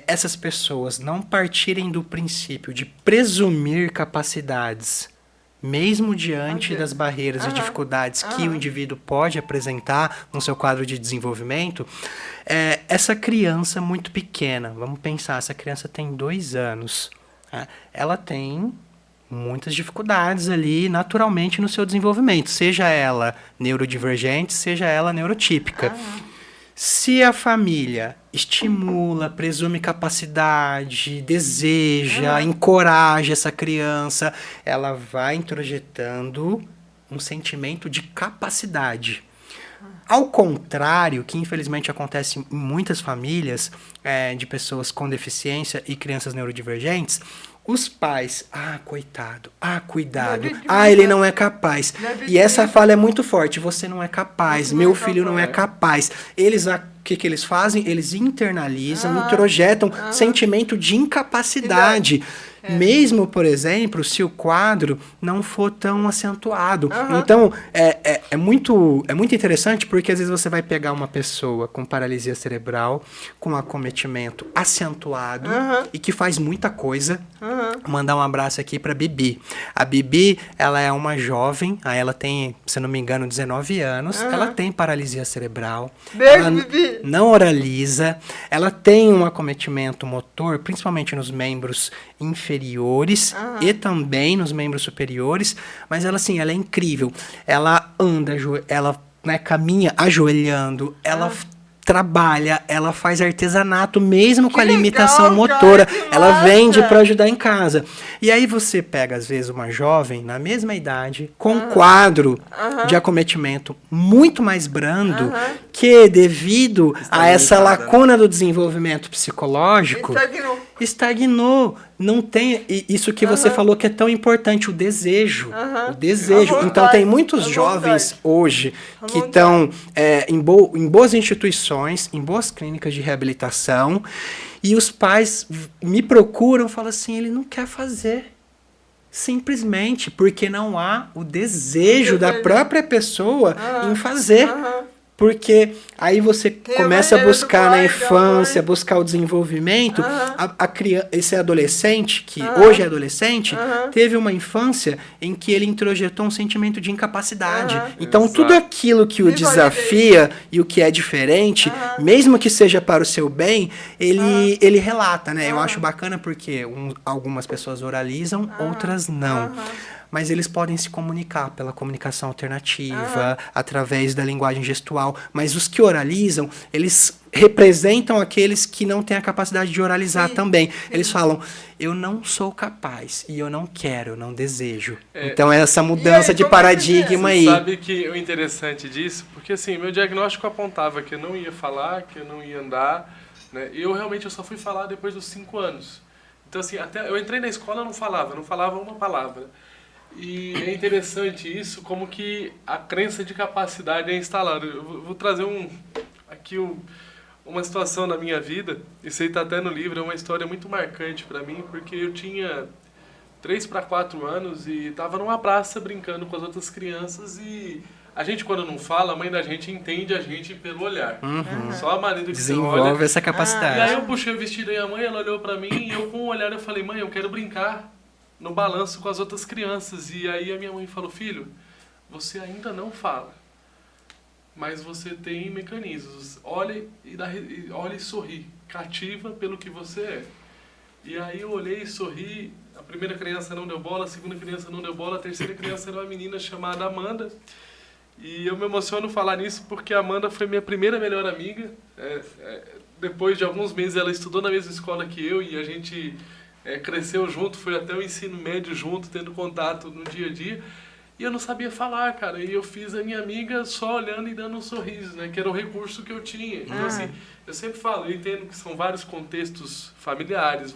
essas pessoas não partirem do princípio de presumir capacidades, mesmo diante das barreiras e dificuldades que o indivíduo pode apresentar no seu quadro de desenvolvimento, essa criança muito pequena, vamos pensar, essa criança tem 2 anos, né? Ela tem muitas dificuldades ali naturalmente no seu desenvolvimento, seja ela neurodivergente, seja ela neurotípica. Se a família estimula, presume capacidade, deseja, encoraja essa criança, ela vai introjetando um sentimento de capacidade. Ao contrário, que infelizmente acontece em muitas famílias de pessoas com deficiência e crianças neurodivergentes, os pais, coitado, cuidado, ele não é capaz. E essa fala é muito forte, você não é capaz, meu filho não é capaz. O que eles fazem? Eles internalizam, introjetam sentimento de incapacidade. Mesmo, por exemplo, se o quadro não for tão acentuado. Então, é muito interessante porque às vezes você vai pegar uma pessoa com paralisia cerebral, com acometimento acentuado e que faz muita coisa. Mandar um abraço aqui para Bibi. A Bibi, ela é uma jovem, ela tem, se não me engano, 19 anos. Ela tem paralisia cerebral. Beijo, Bibi. Não oraliza. Ela tem um acometimento motor, principalmente nos membros inferiores e também nos membros superiores, mas ela assim, ela é incrível. Ela anda, ela caminha ajoelhando, ela trabalha, ela faz artesanato mesmo com a limitação motora, ela vende para ajudar em casa. E aí você pega às vezes uma jovem na mesma idade com um quadro de acometimento muito mais brando que devido a essa lacuna do desenvolvimento psicológico estagnou. Não tem isso que você falou que é tão importante, o desejo. O desejo. Então tem muitos jovens hoje que estão em boas instituições, em boas clínicas de reabilitação, e os pais me procuram e falam assim, ele não quer fazer. Simplesmente porque não há o desejo da própria pessoa em fazer. Porque aí você começa a buscar na infância, buscar o desenvolvimento. Esse adolescente, que hoje é adolescente, teve uma infância em que ele introjetou um sentimento de incapacidade. Então, tudo aquilo que o desafia e o que é diferente, mesmo que seja para o seu bem, ele relata, né? Eu acho bacana porque algumas pessoas oralizam, outras não. Mas eles podem se comunicar pela comunicação alternativa, através da linguagem gestual. Mas os que oralizam, eles representam aqueles que não têm a capacidade de oralizar também. Eles falam, eu não sou capaz, e eu não quero, eu não desejo. Então é essa mudança de paradigma aí. Você sabe que o interessante disso, porque assim, meu diagnóstico apontava que eu não ia falar, que eu não ia andar, né? E eu só fui falar depois dos 5 anos. Então assim, até eu entrei na escola, eu não falava uma palavra. E é interessante isso, como que a crença de capacidade é instalada. Eu vou trazer uma situação na minha vida, isso aí está até no livro, é uma história muito marcante para mim, porque eu tinha 3 para 4 anos e estava numa praça brincando com as outras crianças e a gente, quando não fala, a mãe da gente entende a gente pelo olhar. Só a maneira que desenvolve você olha. essa capacidade. E aí eu puxei o vestido da minha mãe, ela olhou para mim e eu com o olhar eu falei, mãe, eu quero brincar no balanço com as outras crianças. E aí a minha mãe falou, filho, você ainda não fala, mas você tem mecanismos. Olhe e sorri, cativa pelo que você é. E aí eu olhei e sorri, a primeira criança não deu bola, a segunda criança não deu bola, a terceira criança era uma menina chamada Amanda. E eu me emociono falar nisso porque a Amanda foi minha primeira melhor amiga. Depois de alguns meses ela estudou na mesma escola que eu e a gente cresceu junto, foi até o ensino médio junto, tendo contato no dia a dia. E eu não sabia falar, cara. E eu fiz a minha amiga só olhando e dando um sorriso, né? Que era o recurso que eu tinha. Então, assim, eu sempre falo, eu entendo que são vários contextos familiares,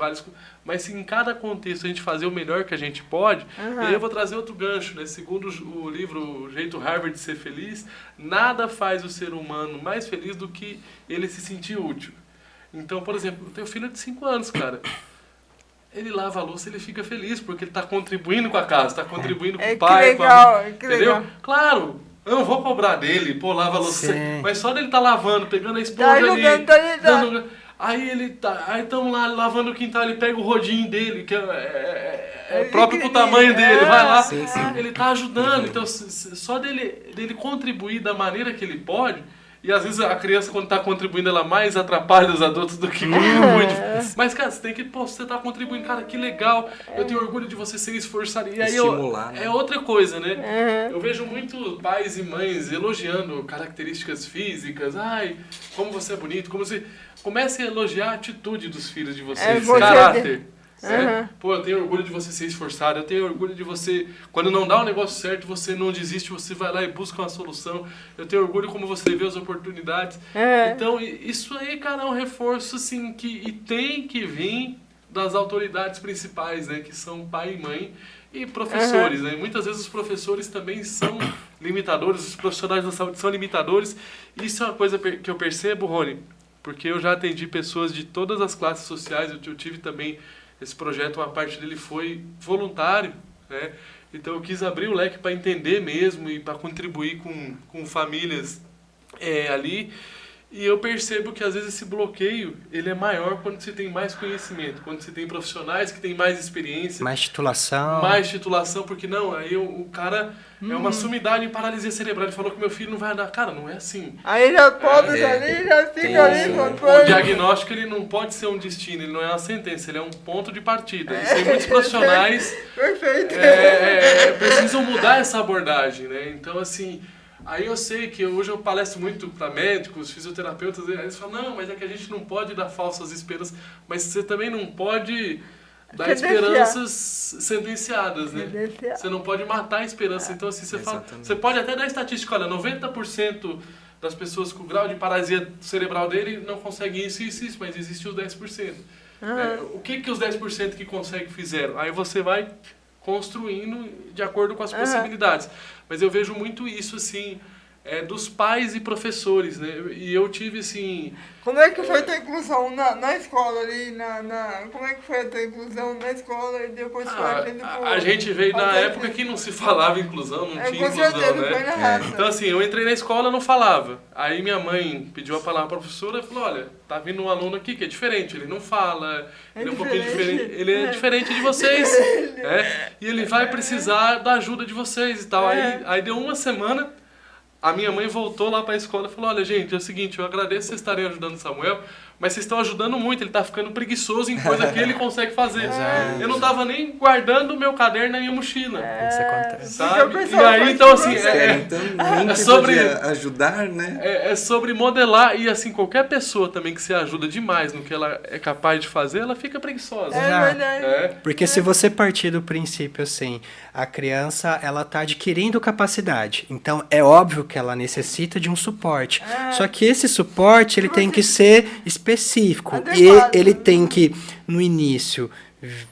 mas se em cada contexto a gente fazer o melhor que a gente pode, e aí eu vou trazer outro gancho, né? Segundo o livro O Jeito Harvard de Ser Feliz, nada faz o ser humano mais feliz do que ele se sentir útil. Então, por exemplo, eu tenho um filho de 5 anos, cara. Ele lava a louça, ele fica feliz, porque ele está contribuindo com a casa, está contribuindo com o pai, legal, com a... que entendeu? legal. Claro, eu não vou cobrar dele, pô, lava a louça, mas só dele tá lavando, pegando a esponja Tá ali, ajudando, tá ajudando. aí estamos lá lavando o quintal, ele pega o rodinho dele, que é próprio pro tamanho dele, vai lá, ele tá ajudando, então só dele contribuir da maneira que ele pode. E às vezes a criança, quando está contribuindo, ela mais atrapalha os adultos do que contribui. Mas, cara, você tem que, pô, você está contribuindo, cara, que legal. Eu tenho orgulho de você ser esforçado. E aí estimular, né? É outra coisa, né? Eu vejo muito pais e mães elogiando características físicas. Ai, como você é bonito, como você... Comece a elogiar a atitude dos filhos de vocês, caráter. Pô, eu tenho orgulho de você ser esforçado, eu tenho orgulho de você, quando não dá o negócio certo, você não desiste, você vai lá e busca uma solução. Eu tenho orgulho como você vê as oportunidades. Então, isso aí, cara, é um reforço, assim, que tem que vir das autoridades principais, né, que são pai e mãe e professores, né. Muitas vezes os professores também são limitadores, os profissionais da saúde são limitadores. Isso é uma coisa que eu percebo, Rony, porque eu já atendi pessoas de todas as classes sociais, eu tive também... Esse projeto, uma parte dele foi voluntário, né? Então eu quis abrir o leque para entender mesmo e para contribuir com famílias ali. E eu percebo que às vezes esse bloqueio ele é maior quando você tem mais conhecimento, quando você tem profissionais que têm mais experiência. Mais titulação. Mais titulação, porque não, aí o cara é uma sumidade em paralisia cerebral. Ele falou que meu filho não vai andar. Cara, não é assim. Aí já pode ali, já fica ali. O diagnóstico ele não pode ser um destino, ele não é uma sentença, ele é um ponto de partida. E tem muitos profissionais Perfeito. precisam mudar essa abordagem, né? Então, assim... Aí eu sei que hoje eu palestro muito para médicos, fisioterapeutas, aí eles falam, não, mas é que a gente não pode dar falsas esperanças, mas você também não pode dar esperanças sentenciadas, né? Você não pode matar a esperança. Então, assim, você pode até dar estatística, olha, 90% das pessoas com grau de paralisia cerebral dele não conseguem isso, mas existe os 10%. O que os 10% que conseguem fizeram? Aí você vai construindo de acordo com as possibilidades. Mas eu vejo muito isso, assim, dos pais e professores, né? E eu tive, assim... Como é que foi a tua inclusão na escola ali? Como é que foi a tua inclusão na escola e depois foi a gente veio na época que não se falava inclusão, não tinha inclusão, certeza, né? Foi na raça. Então, assim, eu entrei na escola, não falava. Aí minha mãe pediu a palavra à professora e falou, olha, tá vindo um aluno aqui que é diferente, ele não fala, ele é um pouquinho diferente, ele é diferente de vocês, e ele vai precisar da ajuda de vocês e tal. Aí deu uma semana... A minha mãe voltou lá para a escola e falou, olha, gente, é o seguinte, eu agradeço vocês estarem ajudando o Samuel, mas vocês estão ajudando muito, ele está ficando preguiçoso em coisa que ele consegue fazer. Eu não estava nem guardando o meu caderno na minha mochila. Isso acontece. Sabe? E aí, então, assim, é sobre ajudar, né? É sobre modelar, e assim, qualquer pessoa também que se ajuda demais no que ela é capaz de fazer, ela fica preguiçosa. Porque se você partir do princípio, assim, a criança, ela tá adquirindo capacidade, então é óbvio que ela necessita de um suporte. Só que esse suporte, ele tem que ser específico. E ele tem que, no início,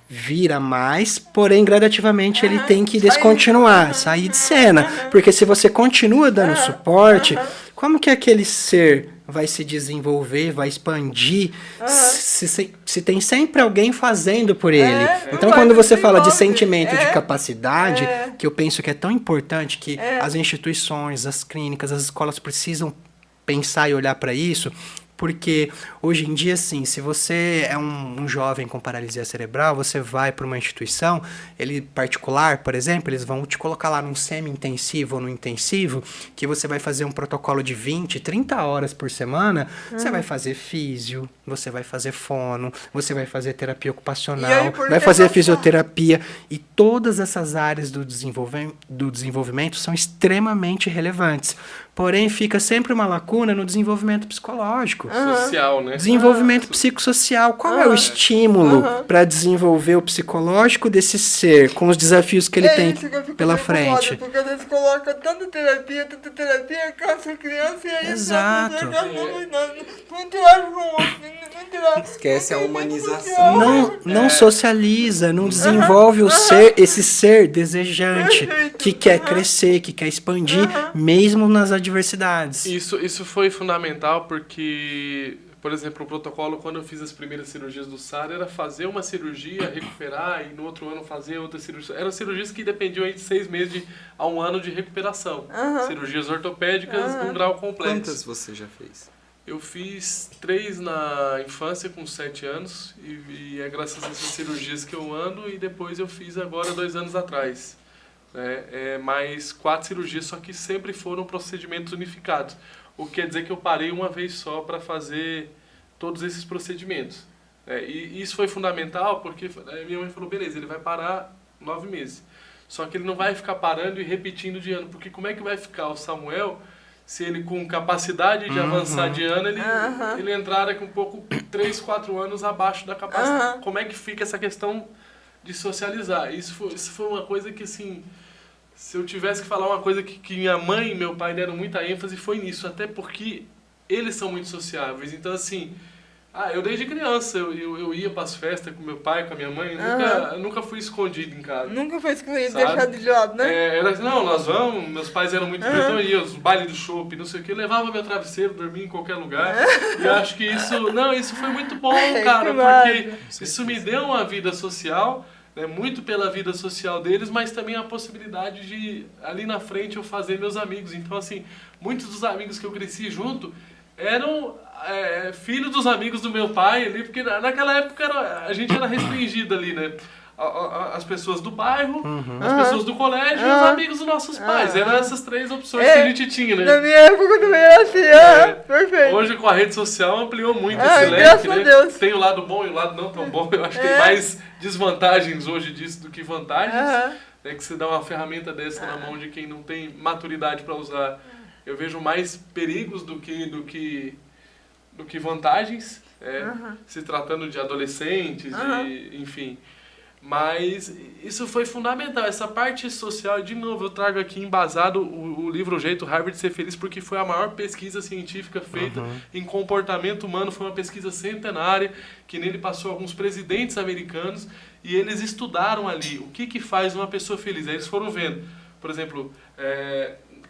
vir a mais, porém, gradativamente, ele tem que descontinuar, sair de cena. Porque se você continua dando suporte, como que aquele ser vai se desenvolver, vai expandir, se tem sempre alguém fazendo por ele? Então, quando você fala de sentimento de capacidade, que eu penso que é tão importante que as instituições, as clínicas, as escolas precisam pensar e olhar para isso, porque hoje em dia, assim, se você é um jovem com paralisia cerebral, você vai para uma instituição, ele particular, por exemplo, eles vão te colocar lá num semi-intensivo ou no intensivo, que você vai fazer um protocolo de 20, 30 horas por semana, você vai fazer físio, você vai fazer fono, você vai fazer terapia ocupacional, vai fazer fisioterapia, e todas essas áreas do desenvolvimento são extremamente relevantes. Porém, fica sempre uma lacuna no desenvolvimento psicológico. Social, né? Desenvolvimento psicossocial. Qual é o estímulo para desenvolver o psicológico desse ser, com os desafios que ele tem pela frente? Porque às vezes coloca tanta terapia, cansa a criança e aí Exato. não interage com o outro, não interage. Esquece a humanização. Não socializa, não desenvolve esse ser desejante, que quer crescer, que quer expandir, mesmo nas adversidades. Isso foi fundamental porque, por exemplo, o protocolo, quando eu fiz as primeiras cirurgias do SAR, era fazer uma cirurgia, recuperar e no outro ano fazer outra cirurgia. Eram cirurgias que dependiam aí de 6 meses a 1 ano de recuperação. Cirurgias ortopédicas num grau complexo. Quantas você já fez? Eu fiz 3 na infância com 7 anos e é graças a essas cirurgias que eu ando, e depois eu fiz agora 2 anos atrás. Mais 4 cirurgias, só que sempre foram procedimentos unificados. O que quer dizer que eu parei uma vez só para fazer todos esses procedimentos. E isso foi fundamental porque minha mãe falou, beleza, ele vai parar 9 meses. Só que ele não vai ficar parando e repetindo de ano, porque como é que vai ficar o Samuel se ele com capacidade de avançar de ano, ele entrar com um pouco 3, 4 anos abaixo da capacidade. Como é que fica essa questão de socializar? Isso foi uma coisa que, assim, se eu tivesse que falar uma coisa que minha mãe e meu pai deram muita ênfase, foi nisso. Até porque eles são muito sociáveis. Então, assim, eu desde criança, eu ia para as festas com meu pai, com a minha mãe, nunca fui escondido em casa. Nunca foi escondido, deixado de lado, né? Era assim, não, nós vamos, meus pais eram muito então eu ia, os bailes do shopping, não sei o que, eu levava meu travesseiro, dormia em qualquer lugar. E eu acho que isso foi muito bom, cara, porque isso me deu uma vida social, né, muito pela vida social deles, mas também a possibilidade de, ali na frente, eu fazer meus amigos. Então, assim, muitos dos amigos que eu cresci junto eram filhos dos amigos do meu pai ali, porque naquela época a gente era restringido ali, né? As pessoas do bairro, as pessoas do colégio e os amigos dos nossos pais. Eram essas 3 opções que a gente tinha, né? Na minha época também era assim, perfeito. Hoje com a rede social ampliou muito esse leque, né? Deus. Tem o lado bom e o lado não tão bom. Eu acho que tem mais desvantagens hoje disso do que vantagens. Que você dá uma ferramenta dessa na mão de quem não tem maturidade para usar. Eu vejo mais perigos do que vantagens, se tratando de adolescentes, enfim. Mas isso foi fundamental, essa parte social. De novo, eu trago aqui embasado o livro O Jeito Harvard de Ser Feliz, porque foi a maior pesquisa científica feita em comportamento humano. Foi uma pesquisa centenária, que nele passou alguns presidentes americanos, e eles estudaram ali o que faz uma pessoa feliz. Aí eles foram vendo, por exemplo,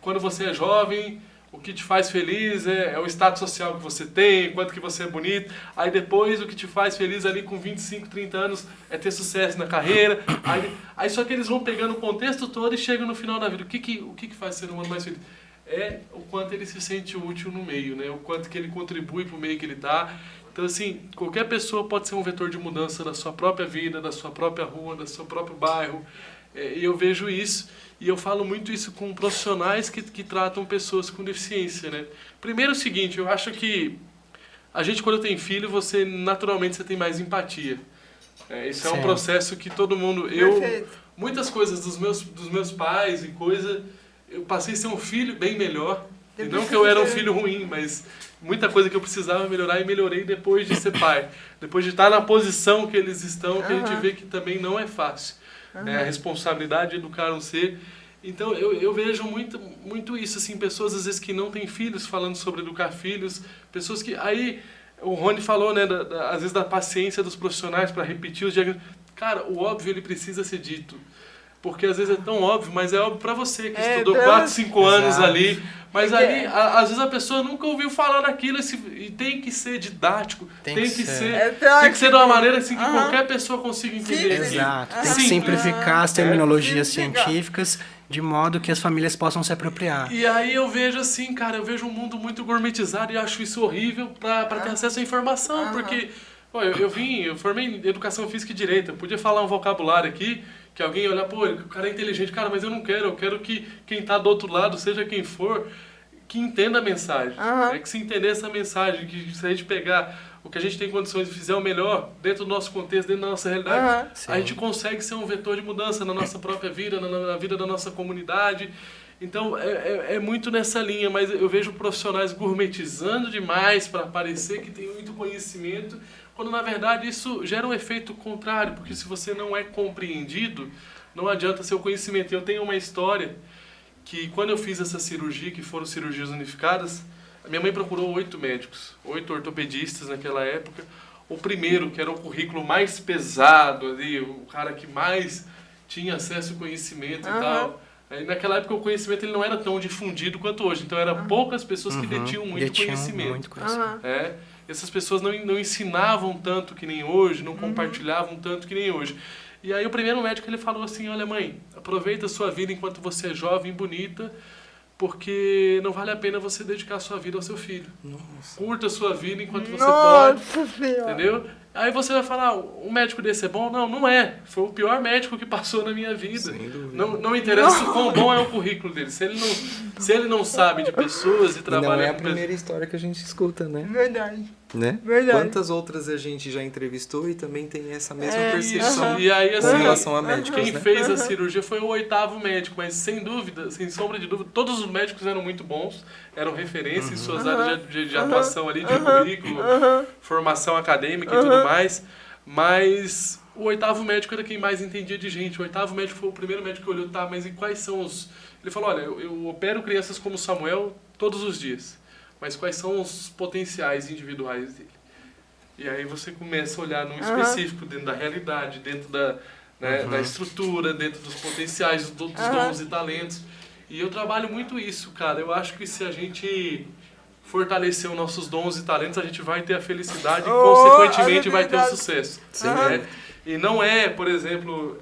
quando você é jovem, o que te faz feliz é o status social que você tem, quanto que você é bonito. Aí depois o que te faz feliz ali com 25, 30 anos é ter sucesso na carreira. Aí só que eles vão pegando o contexto todo e chegam no final da vida. O que faz ser um humano mais feliz? É o quanto ele se sente útil no meio, né? O quanto que ele contribui para o meio que ele está. Então, assim, qualquer pessoa pode ser um vetor de mudança da sua própria vida, da sua própria rua, do seu próprio bairro. E eu vejo isso. E eu falo muito isso com profissionais que tratam pessoas com deficiência, né? Primeiro é o seguinte, eu acho que a gente, quando tem filho, naturalmente você tem mais empatia. Isso é um processo que todo mundo... Muitas coisas dos meus pais e coisa, eu passei a ser um filho bem melhor. E não que eu era um filho ruim, mas muita coisa que eu precisava melhorar e melhorei depois de ser pai. Depois de estar na posição que eles estão, que a gente vê que também não é fácil. A responsabilidade de educar um ser. Então eu vejo muito isso, assim, pessoas às vezes que não têm filhos falando sobre educar filhos, pessoas que... Aí o Rony falou, né, às vezes da paciência dos profissionais para repetir os diagnósticos. Cara, o óbvio ele precisa ser dito. Porque às vezes é tão óbvio, mas é óbvio para você que estudou 4, 5 anos ali. Mas ali, às vezes a pessoa nunca ouviu falar naquilo e tem que ser didático, tem que ser de uma maneira assim que qualquer pessoa consiga entender. Exato, tem que simplificar as terminologias científicas de modo que as famílias possam se apropriar. E aí eu vejo assim, cara, eu vejo um mundo muito gourmetizado e acho isso horrível pra ter acesso à informação, porque pô, eu formei em Educação Física e Direito, eu podia falar um vocabulário aqui, que alguém olhar, pô, o cara é inteligente, cara, mas eu quero que quem tá do outro lado, seja quem for, que entenda a mensagem, que se entender essa mensagem, que se a gente pegar o que a gente tem condições de fizer o melhor, dentro do nosso contexto, dentro da nossa realidade, a gente consegue ser um vetor de mudança na nossa própria vida, na vida da nossa comunidade. Então, é muito nessa linha, mas eu vejo profissionais gourmetizando demais para parecer que tem muito conhecimento, quando na verdade isso gera um efeito contrário, porque se você não é compreendido, não adianta seu conhecimento. Eu tenho uma história que quando eu fiz essa cirurgia, que foram cirurgias unificadas, a minha mãe procurou 8 médicos, 8 ortopedistas naquela época. O primeiro, que era o currículo mais pesado ali, o cara que mais tinha acesso ao conhecimento e tal. Aí, naquela época o conhecimento ele não era tão difundido quanto hoje, então eram poucas pessoas que detinham muito conhecimento. Essas pessoas não ensinavam tanto que nem hoje, não compartilhavam tanto que nem hoje. E aí o primeiro médico ele falou assim, olha mãe, aproveita a sua vida enquanto você é jovem e bonita, porque não vale a pena você dedicar a sua vida ao seu filho. Nossa. Curta a sua vida enquanto você pode. Entendeu? Aí você vai falar, um médico desse é bom? Não, não é. Foi o pior médico que passou na minha vida. Sem dúvida. Não interessa o quão bom é o currículo dele. Se ele não sabe de pessoas e trabalha... Não é a primeira história que a gente escuta, né? Verdade. Né? Verdade. Quantas outras a gente já entrevistou e também tem essa mesma percepção E aí, assim, com relação a médicos, quem né? fez a cirurgia foi o 8º médico, mas sem dúvida, sem sombra de dúvida, todos os médicos eram muito bons, eram referência em suas áreas de atuação ali, de currículo, formação acadêmica e tudo mais, mas o 8º médico era quem mais entendia de gente. O 8º médico foi o primeiro médico que olhou, tá, mas e quais são os... Ele falou, olha, eu opero crianças como Samuel todos os dias, mas quais são os potenciais individuais dele? E aí você começa a olhar num específico, dentro da realidade, dentro da estrutura, dentro dos potenciais, dos dons e talentos. E eu trabalho muito isso, cara. Eu acho que se a gente fortalecer os nossos dons e talentos, a gente vai ter a felicidade e, consequentemente, vai ter o sucesso. Né? E não é, por exemplo,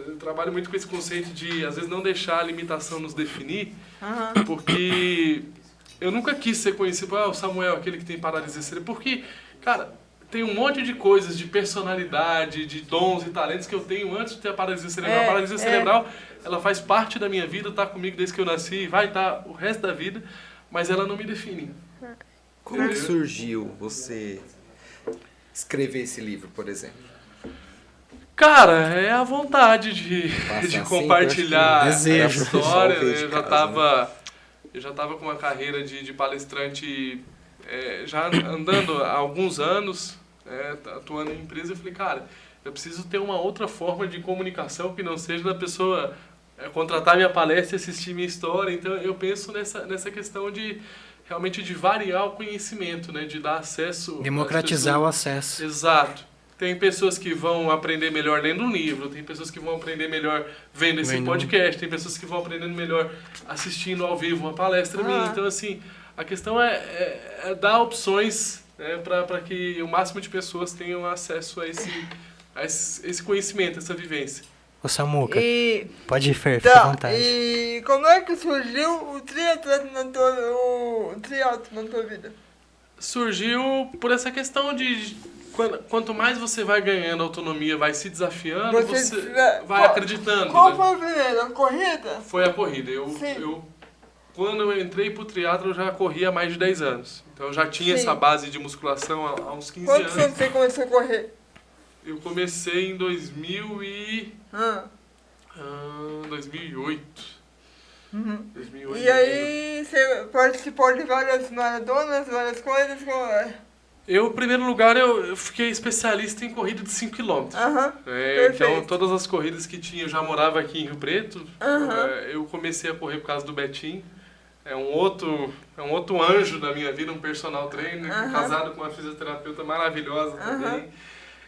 eu trabalho muito com esse conceito de, às vezes, não deixar a limitação nos definir, porque... Eu nunca quis ser conhecido, o Samuel, aquele que tem paralisia cerebral, porque, cara, tem um monte de coisas, de personalidade, de dons e talentos que eu tenho antes de ter a paralisia cerebral. A paralisia cerebral, ela faz parte da minha vida, tá comigo desde que eu nasci, vai estar o resto da vida, mas ela não me define. Como que surgiu você escrever esse livro, por exemplo? Cara, é a vontade de compartilhar essa história. Eu já estava com uma carreira de palestrante já andando há alguns anos, atuando em empresa. Eu falei, cara, eu preciso ter uma outra forma de comunicação que não seja da pessoa contratar minha palestra e assistir minha história. Então eu penso nessa questão de realmente de variar o conhecimento, né? De dar acesso... Democratizar o acesso. Exato. Tem pessoas que vão aprender melhor lendo um livro, tem pessoas que vão aprender melhor vendo esse podcast, tem pessoas que vão aprendendo melhor assistindo ao vivo uma palestra minha. Então, assim, a questão é dar opções, né, para que o máximo de pessoas tenham acesso a esse conhecimento, essa vivência. Ô Samuca, pode ir, Fer, fica à vontade. E como é que surgiu o triatlo na tua vida? Surgiu por essa questão de... Quanto mais você vai ganhando autonomia, vai se desafiando, você vai acreditando. Qual foi a primeira? A corrida? Foi a corrida. Quando eu entrei pro triatlo, eu já corria há mais de 10 anos. Então eu já tinha essa base de musculação há uns 15 anos. Quantos anos você começou a correr? Eu comecei em 2008. 2008. E aí você participou de várias maratonas, várias coisas? Eu, em primeiro lugar, eu fiquei especialista em corrida de 5 km. Então, todas as corridas que tinha, eu já morava aqui em Rio Preto. Eu comecei a correr por causa do Betinho. É um outro anjo da minha vida, um personal trainer, casado com uma fisioterapeuta maravilhosa também.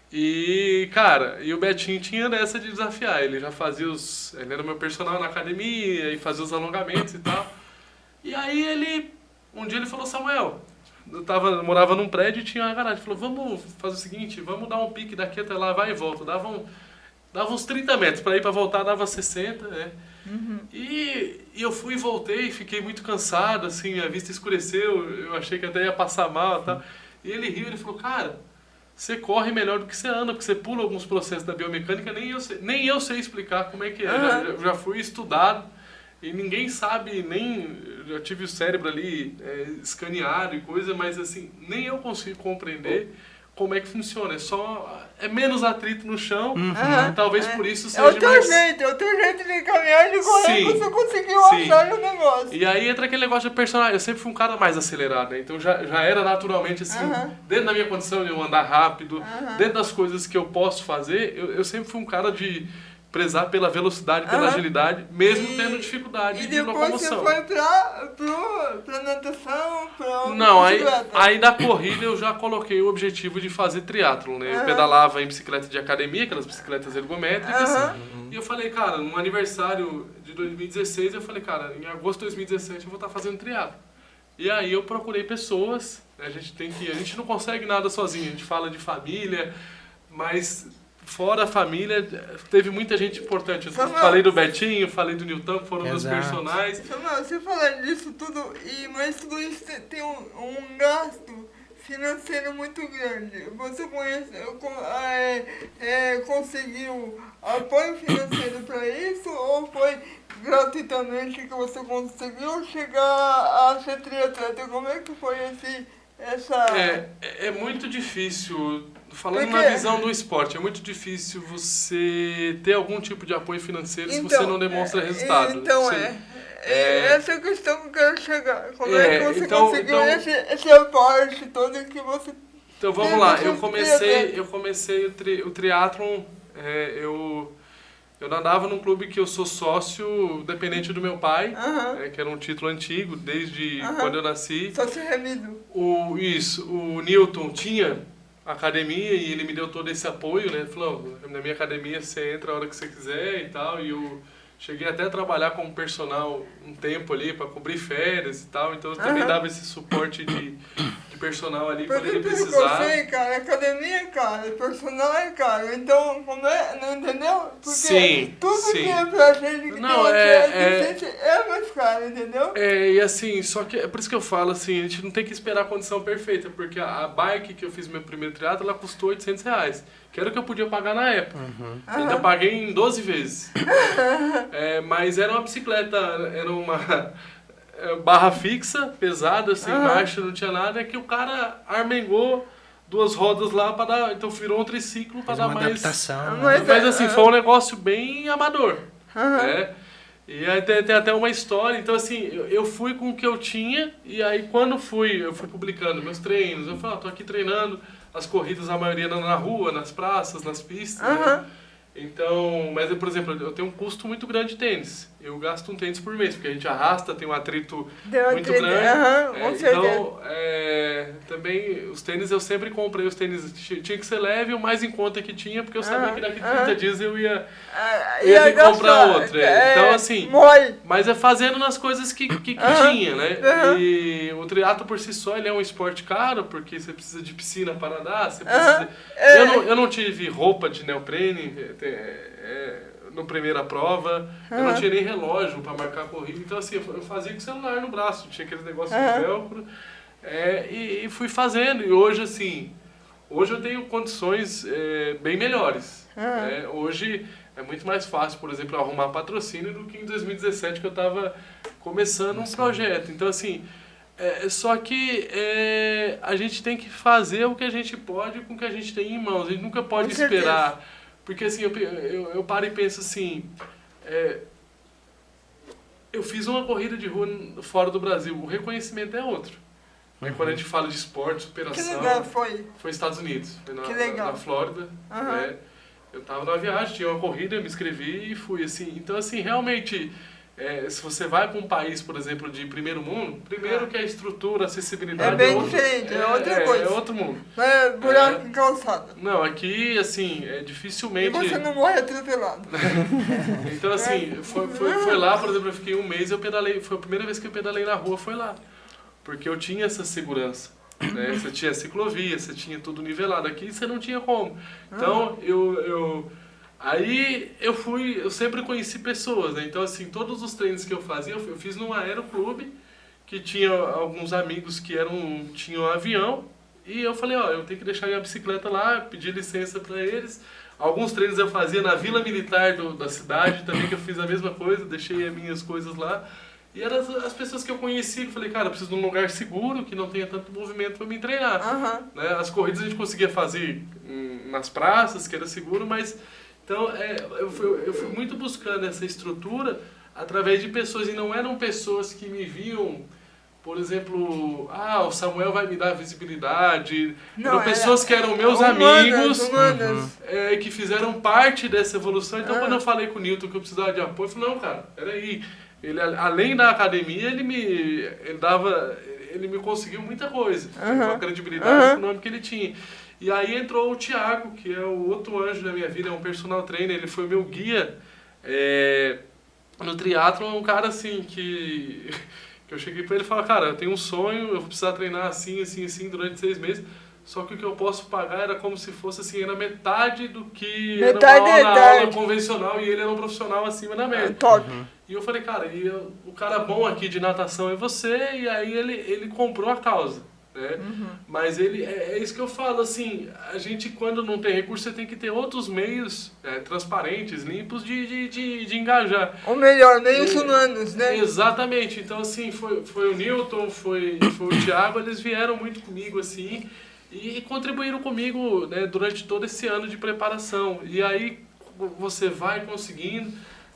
E, cara, o Betinho tinha dessa de desafiar. Ele já fazia ele era meu personal na academia e fazia os alongamentos e tal. E aí um dia ele falou, Samuel... Eu morava num prédio e tinha uma garagem. Falou, vamos fazer o seguinte, vamos dar um pique daqui até lá, vai e volta. Dava uns 30 metros, para ir para voltar dava 60, né? E eu fui e voltei, fiquei muito cansado, assim, minha vista escureceu, eu achei que até ia passar mal e tal. E ele riu, ele falou, cara, você corre melhor do que você anda, porque você pula alguns processos da biomecânica, nem eu sei explicar como é que é. Já fui estudado e ninguém sabe, já tive o cérebro ali escaneado e coisa, mas assim, nem eu consigo compreender como é que funciona. É menos atrito no chão, talvez por isso seja mais... É o teu jeito de caminhar e de correr que você conseguiu achar no negócio. E aí entra aquele negócio de personagem. Eu sempre fui um cara mais acelerado, né? Então já era naturalmente assim, dentro da minha condição de eu andar rápido, dentro das coisas que eu posso fazer, eu sempre fui um cara de prezar pela velocidade, pela agilidade, mesmo tendo dificuldade de locomoção. E depois você foi pra natação, Não, aí da corrida eu já coloquei o objetivo de fazer triatlon, né? Eu pedalava em bicicleta de academia, aquelas bicicletas ergométricas, e eu falei, cara, no aniversário de 2016, eu falei, cara, em agosto de 2017 eu vou estar fazendo triatlon. E aí eu procurei pessoas, né? A gente não consegue nada sozinho, a gente fala de família, mas... Fora a família, teve muita gente importante. Eu falei do Betinho, falei do Nilton, que foram meus personagens. Samuel, você fala disso tudo, mas tudo isso tem um gasto financeiro muito grande. Você conseguiu apoio financeiro para isso ou foi gratuitamente que você conseguiu chegar a ser triatleta? Como é que foi essa... É muito difícil... Falando na visão do esporte, é muito difícil você ter algum tipo de apoio financeiro se você não demonstra resultado. Então essa é a questão que eu quero chegar. Como é que você conseguiu esse aporte todo que você... Então vamos lá, eu comecei o triatlon, eu nadava num clube que eu sou sócio dependente do meu pai, que era um título antigo, desde quando eu nasci. Sócio remido. O Newton tinha academia e ele me deu todo esse apoio, né? Falou, na minha academia você entra a hora que você quiser e tal, e eu cheguei até a trabalhar como personal um tempo ali para cobrir férias e tal, então eu também dava esse suporte de personal ali quando ele precisava. Você, cara, academia é caro, personal é caro, então como não entendeu? Porque tudo que é pra gente que é mais caro, entendeu? E assim, só que é por isso que eu falo assim, a gente não tem que esperar a condição perfeita, porque a bike que eu fiz meu primeiro triatlo, ela custou R$800, que era o que eu podia pagar na época. Ainda paguei em 12 vezes. Mas era uma bicicleta, era uma barra fixa, pesada, sem marcha, não tinha nada, é que o cara armengou 2 rodas lá para dar, então virou um triciclo para dar mais adaptação. Mas assim, foi um negócio bem amador, né? E aí tem até uma história, então assim, eu fui com o que eu tinha, e aí quando eu fui publicando meus treinos, eu falei, tô aqui treinando as corridas, a maioria na rua, nas praças, nas pistas, né? Então, mas por exemplo, eu tenho um custo muito grande de tênis. Eu gasto um tênis por mês, porque a gente arrasta, tem um atrito muito grande. Então, também os tênis eu sempre comprei, os tênis tinha que ser leve, o mais em conta que tinha, porque eu sabia que daqui a 30 dias eu ia ter que comprar outro. Então, assim, mas é fazendo nas coisas que tinha, né? E o triatlo por si só, ele é um esporte caro, porque você precisa de piscina para nadar, você precisa... Eu não tive roupa de neoprene, na primeira prova, eu não tinha nem relógio para marcar a corrida, então assim, eu fazia com o celular no braço, tinha aqueles negócios de velcro, e fui fazendo, e hoje assim, eu tenho condições bem melhores, hoje é muito mais fácil, por exemplo, arrumar patrocínio do que em 2017 que eu estava começando um projeto, então assim, só que a gente tem que fazer o que a gente pode com o que a gente tem em mãos, a gente nunca pode esperar. Porque assim, eu paro e penso assim, eu fiz uma corrida de rua fora do Brasil, o reconhecimento é outro. Quando a gente fala de esporte, superação... Que lugar foi? Foi Estados Unidos, foi na Flórida. Eu estava numa viagem, tinha uma corrida, eu me inscrevi e fui assim. Então assim, realmente... se você vai para um país, por exemplo, de primeiro mundo, primeiro que a estrutura, a acessibilidade é bem diferente, é outra coisa. É outro mundo. Não é buraco em calçada. Não, aqui, assim, dificilmente... E você não morre atropelado. Então, assim, foi lá, por exemplo, eu fiquei um mês, eu pedalei, foi a primeira vez que eu pedalei na rua, foi lá. Porque eu tinha essa segurança, né? Você tinha ciclovia, você tinha tudo nivelado. Aqui você não tinha como. Então, Aí eu sempre conheci pessoas, né? Então, assim, todos os treinos que eu fazia, eu fiz num aeroclube, que tinha alguns amigos que tinham um avião, e eu falei, ó, eu tenho que deixar minha bicicleta lá, pedi licença para eles. Alguns treinos eu fazia na Vila Militar da cidade também, que eu fiz a mesma coisa, deixei as minhas coisas lá. E eram as pessoas que eu conheci, que eu falei, cara, eu preciso de um lugar seguro, que não tenha tanto movimento para me treinar. Né? As corridas a gente conseguia fazer nas praças, que era seguro, mas... Então, eu fui muito buscando essa estrutura através de pessoas, e não eram pessoas que me viam, por exemplo, o Samuel vai me dar visibilidade. Não, eram pessoas que eram meus amigos, que fizeram parte dessa evolução. Então, quando eu falei com o Newton que eu precisava de apoio, eu falei, não, cara, peraí. Ele, além da academia, ele me conseguiu muita coisa, com a credibilidade econômica que ele tinha. E aí entrou o Thiago, que é o outro anjo da minha vida, é um personal trainer, ele foi meu guia no triatlon. É um cara assim que eu cheguei pra ele e falei, cara, eu tenho um sonho, eu vou precisar treinar assim, assim, assim durante 6 meses, só que o que eu posso pagar era como se fosse assim, era metade do que era uma aula convencional, e ele era um profissional acima da média. E eu falei, cara, o cara bom aqui de natação é você, e aí ele comprou a causa. Né? Mas é isso que eu falo, assim, a gente quando não tem recurso, você tem que ter outros meios transparentes, limpos de engajar. Ou melhor, meios humanos, né? Exatamente, então assim, foi o Newton, foi o Thiago, eles vieram muito comigo assim e contribuíram comigo, né, durante todo esse ano de preparação. E aí você vai conseguindo,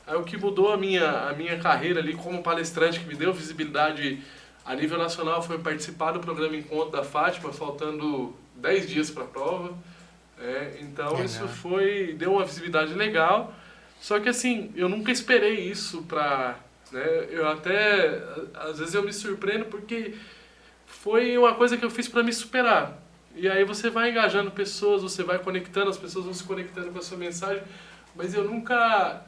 aí o que mudou a minha carreira ali como palestrante, que me deu visibilidade a nível nacional, foi participar do programa Encontro da Fátima, faltando 10 dias para a prova. Então isso deu uma visibilidade legal. Só que assim, eu nunca esperei isso para... Né, eu até, às vezes eu me surpreendo porque foi uma coisa que eu fiz para me superar. E aí você vai engajando pessoas, você vai conectando, as pessoas vão se conectando com a sua mensagem. Mas eu nunca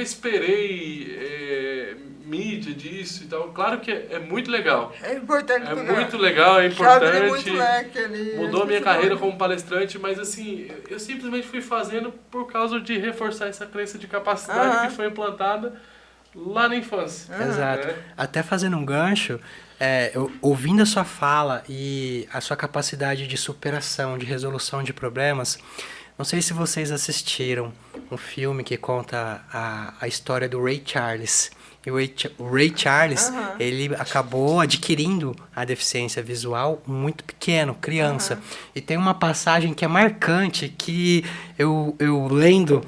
esperei mídia disso e tal. Claro que é muito legal. É importante. É muito legal, é importante. Muito leque ali, mudou a minha carreira como palestrante, mas assim, eu simplesmente fui fazendo por causa de reforçar essa crença de capacidade que foi implantada lá na infância. Exato. Até fazendo um gancho, ouvindo a sua fala e a sua capacidade de superação, de resolução de problemas, não sei se vocês assistiram um filme que conta a história do Ray Charles. E o Ray Charles, ele acabou adquirindo a deficiência visual muito pequeno, criança. E tem uma passagem que é marcante, que eu lendo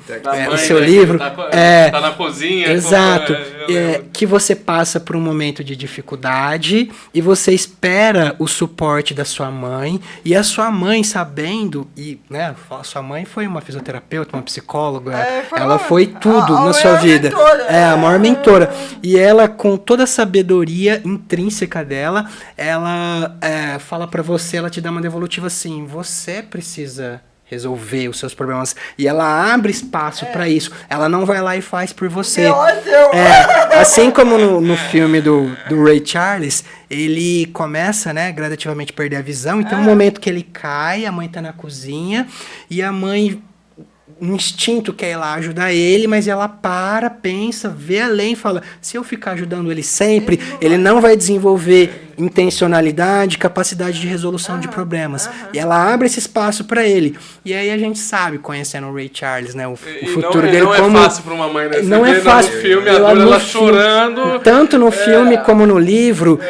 o seu livro... Tá na cozinha. Exato. Que você passa por um momento de dificuldade e você espera o suporte da sua mãe. E a sua mãe, sabendo... né, a sua mãe foi uma fisioterapeuta, uma psicóloga. Ela foi tudo na sua vida. A maior mentora. E ela, com toda a sabedoria intrínseca dela, ela fala pra você, ela te dá uma devolutiva assim, você precisa resolver os seus problemas. E ela abre espaço pra isso. Ela não vai lá e faz por você. Assim como no filme do Ray Charles, ele começa, né, gradativamente a perder a visão. Então, no momento que ele cai, a mãe tá na cozinha e a mãe... um instinto quer ir lá ajudar ele, mas ela pensa, vê além, fala, se eu ficar ajudando ele sempre, ele não vai desenvolver intencionalidade, capacidade de resolução de problemas. E ela abre esse espaço para ele. E aí a gente sabe, conhecendo o Ray Charles, né, o futuro dele não como... Não é fácil para uma mãe, né? Não é fácil. No filme, ela chorando. Tanto no filme como no livro,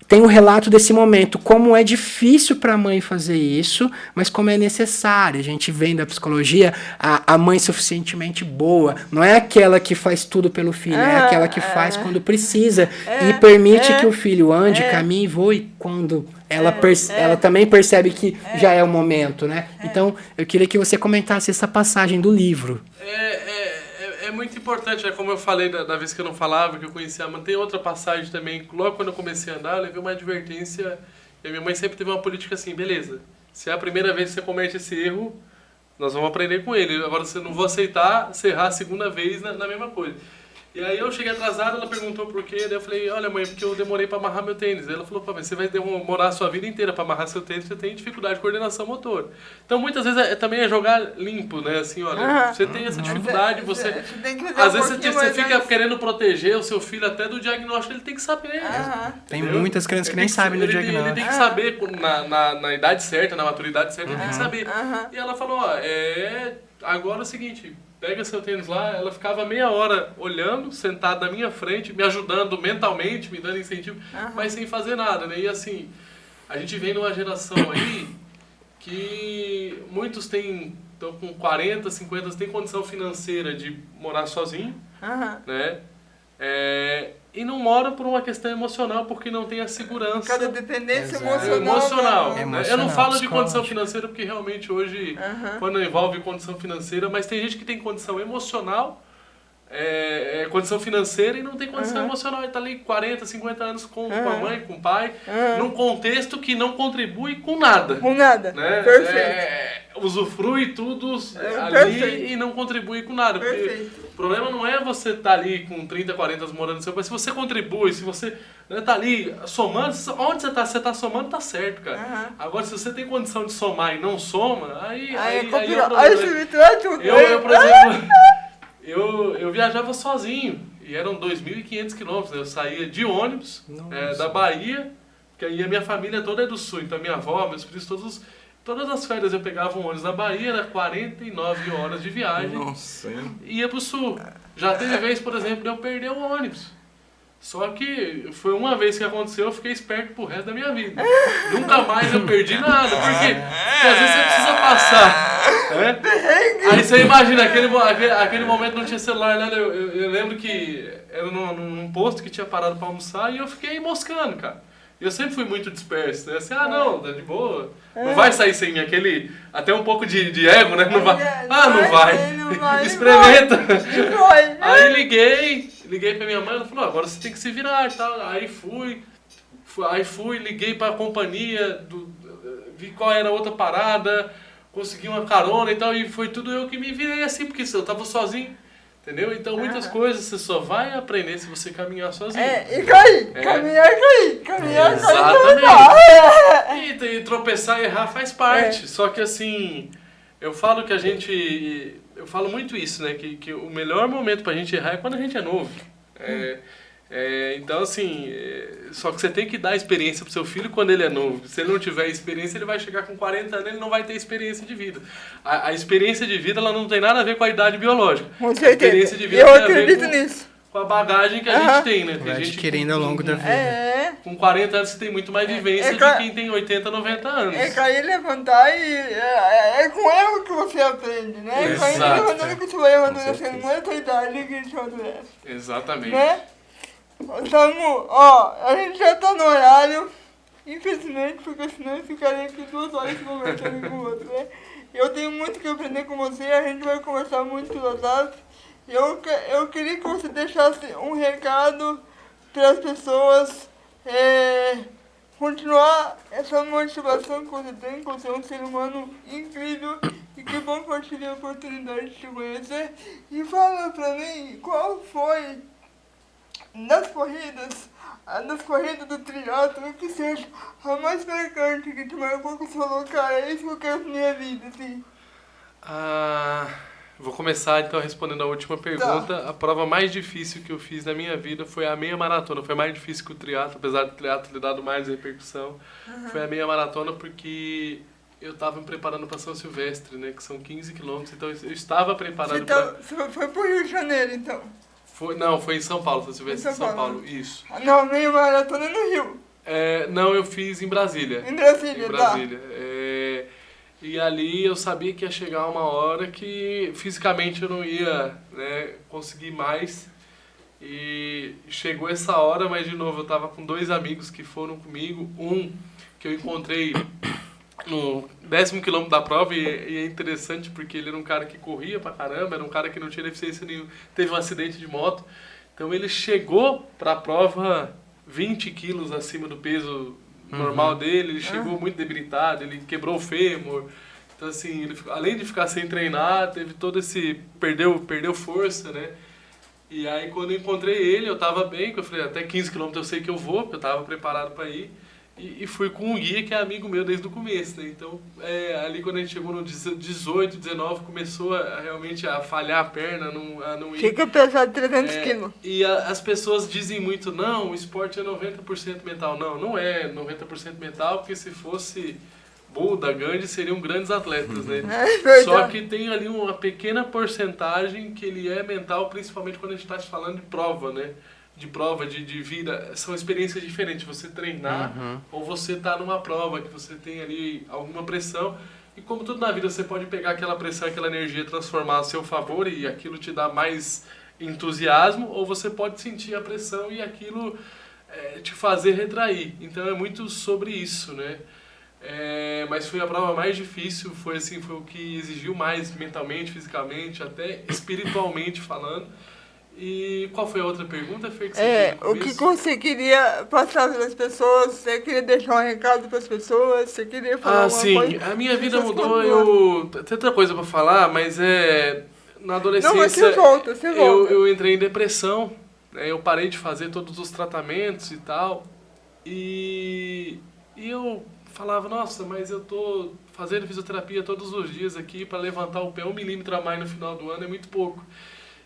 tem um relato desse momento, como é difícil para a mãe fazer isso, mas como é necessário. A gente vem da psicologia, a mãe suficientemente boa, não é aquela que faz tudo pelo filho, é aquela que faz quando precisa e permite que o filho ande, caminhe e voe quando ela também percebe que já é o momento, né? Então, eu queria que você comentasse essa passagem do livro. É muito importante, né? Como eu falei da vez que eu não falava, que eu conhecia a mãe. Tem outra passagem também, logo quando eu comecei a andar, eu levei uma advertência, e a minha mãe sempre teve uma política assim, beleza, se é a primeira vez que você comete esse erro, nós vamos aprender com ele, agora você não vou aceitar você errar a segunda vez na mesma coisa. E aí eu cheguei atrasado, ela perguntou por quê, daí eu falei, olha mãe, porque eu demorei pra amarrar meu tênis. Aí ela falou, pô, mas você vai demorar a sua vida inteira pra amarrar seu tênis, você tem dificuldade de coordenação motora. Então muitas vezes também é jogar limpo, né? Assim, olha, você tem essa dificuldade, você... tem que fazer Às um vezes pouquinho você mais fica antes. querendo proteger o seu filho até do diagnóstico, ele tem que saber. Tem Entendeu? muitas crianças que Ele nem tem sabem do ele diagnóstico. tem que saber na idade certa, na maturidade certa, ele tem que saber. E ela falou, ó, agora é o seguinte, pega seu tênis lá. Ela ficava meia hora olhando, sentada na minha frente, me ajudando mentalmente, me dando incentivo, mas sem fazer nada, né? E assim, a gente vem numa geração aí que muitos estão com 40, 50, tem condição financeira de morar sozinho, né? E não mora por uma questão emocional, porque não tem a segurança. Cada dependência Exato. emocional. Né? Eu não falo de condição psicológica. financeira, porque realmente hoje, quando envolve condição financeira, mas tem gente que tem condição emocional, condição financeira e não tem condição emocional. Ele tá ali 40, 50 anos com a mãe, com o pai, num contexto que não contribui com nada. Com nada. Né? Perfeito. Usufrui tudo ali perfeito. e não contribui com nada. Porque Perfeito. o problema não é você estar ali com 30, 40 anos morando no seu país. Se você contribui, se você tá ali somando, onde você tá? Você tá somando, tá certo, cara. Agora, se você tem condição de somar e não soma, aí é o problema. Aí você me traz tudo. Eu, por exemplo, eu viajava sozinho e eram 2.500 quilômetros. Né? Eu saía de ônibus da Bahia, porque aí a minha família toda é do sul. Então, minha avó, meus filhos, todas as férias eu pegava um ônibus na Bahia, era 49 horas de viagem. Nossa, hein? E ia pro sul. Já teve vez, por exemplo, de eu perder o ônibus. Só que foi uma vez que aconteceu, eu fiquei esperto pro resto da minha vida. Nunca mais eu perdi nada. Por quê? Porque às vezes você precisa passar. Né? Aí você imagina, aquele momento não tinha celular, né? Eu lembro que era num posto que tinha parado pra almoçar e eu fiquei moscando, cara. Eu sempre fui muito disperso, né? Assim, não, tá de boa. Não vai sair sem mim. Até um pouco de ego, né? Não vai. Não vai. Experimenta. Aí liguei pra minha mãe, ela falou, agora você tem que se virar e tal. Aí fui, liguei pra companhia, vi qual era a outra parada, consegui uma carona e tal, e foi tudo eu que me virei assim, porque eu tava sozinho. Entendeu? Então muitas coisas você só vai aprender se você caminhar sozinho. E cair. Caminhar e cair. Caminhar e cair. Exatamente. E tropeçar e errar faz parte. Só que assim, eu falo muito isso, né? Que o melhor momento pra gente errar é quando a gente é novo. Então assim, só que você tem que dar experiência pro seu filho quando ele é novo. Se ele não tiver experiência, ele vai chegar com 40 anos, ele não vai ter experiência de vida. A experiência de vida, ela não tem nada a ver com a idade biológica. Com certeza. A experiência de vida Eu tem a acredito ver nisso. com a bagagem que a gente tem, né? Vai Tem gente adquirindo ao longo da vida. com 40 anos você tem muito mais vivência de quem tem 80, 90 anos. É cair, levantar e é com erro que você aprende, né? É cair, Exato. levantando que você vai amadurecendo. Não é a tua idade que te amadurece. Exatamente. Né? Samu, a gente já tá no horário, infelizmente, porque senão eu ficaria aqui 2 horas conversando com o outro, né? Eu tenho muito que aprender com você, a gente vai conversar muito pelas horas. Eu queria que você deixasse um recado para as pessoas continuar essa motivação que você tem, que você é um ser humano incrível e que bom que eu tive a oportunidade de te conhecer. E fala pra mim qual foi das corridas do triatlo, que seja a mais marcante que te marcou, que você falou, cara, é isso que eu quero pra minha vida, assim. Vou começar então respondendo a última pergunta. Tá. A prova mais difícil que eu fiz na minha vida foi a meia maratona. Foi mais difícil que o triatlo, apesar do triatlo ter dado mais repercussão. Foi a meia maratona porque eu estava me preparando para São Silvestre, né, que são 15 quilômetros, então eu estava preparado para... Você foi pro Rio de Janeiro, então? Foi em São Paulo, São Silvestre, em São Paulo, isso. Não, meia maratona é no Rio. Não, eu fiz em Brasília. Em Brasília, tá. E ali eu sabia que ia chegar uma hora que fisicamente eu não ia, né, conseguir mais. E chegou essa hora, mas de novo eu estava com 2 amigos que foram comigo. Um que eu encontrei no 10º quilômetro da prova e é interessante porque ele era um cara que corria pra caramba, era um cara que não tinha deficiência nenhuma, teve um acidente de moto. Então ele chegou pra prova 20 quilos acima do peso normal dele, ele chegou muito debilitado, ele quebrou o fêmur. Então assim, ele, além de ficar sem treinar, teve todo esse... perdeu força, né? E aí quando eu encontrei ele, eu tava bem, que eu falei, até 15 km eu sei que eu vou, porque eu tava preparado para ir. E fui com um guia que é amigo meu desde o começo, né? Então, ali quando a gente chegou no 18, 19, começou realmente a falhar a perna, a não ir. Fica pesado 300 quilos. E as pessoas dizem muito, não, o esporte é 90% mental. Não, não é 90% mental, porque se fosse Buda, Gandhi, seriam grandes atletas, né? Só que tem ali uma pequena porcentagem que ele é mental, principalmente quando a gente está falando de prova, né? De prova, de vida, são experiências diferentes. Você treinar ou você tá numa prova que você tem ali alguma pressão. E como tudo na vida, você pode pegar aquela pressão, aquela energia, transformar a seu favor e aquilo te dá mais entusiasmo, ou você pode sentir a pressão e aquilo te fazer retrair. Então é muito sobre isso, né? Mas foi a prova mais difícil, foi o que exigiu mais mentalmente, fisicamente, até espiritualmente falando. E qual foi a outra pergunta, Fer, que você fez no o que você queria passar para as pessoas? Você queria deixar um recado para as pessoas? Você queria falar alguma coisa? Sim, a minha vida mudou, tem outra coisa para falar, mas na adolescência não, mas você volta. Eu entrei em depressão, né? Eu parei de fazer todos os tratamentos e tal, e eu falava, nossa, mas eu tô fazendo fisioterapia todos os dias aqui para levantar o pé 1 milímetro a mais no final do ano, é muito pouco.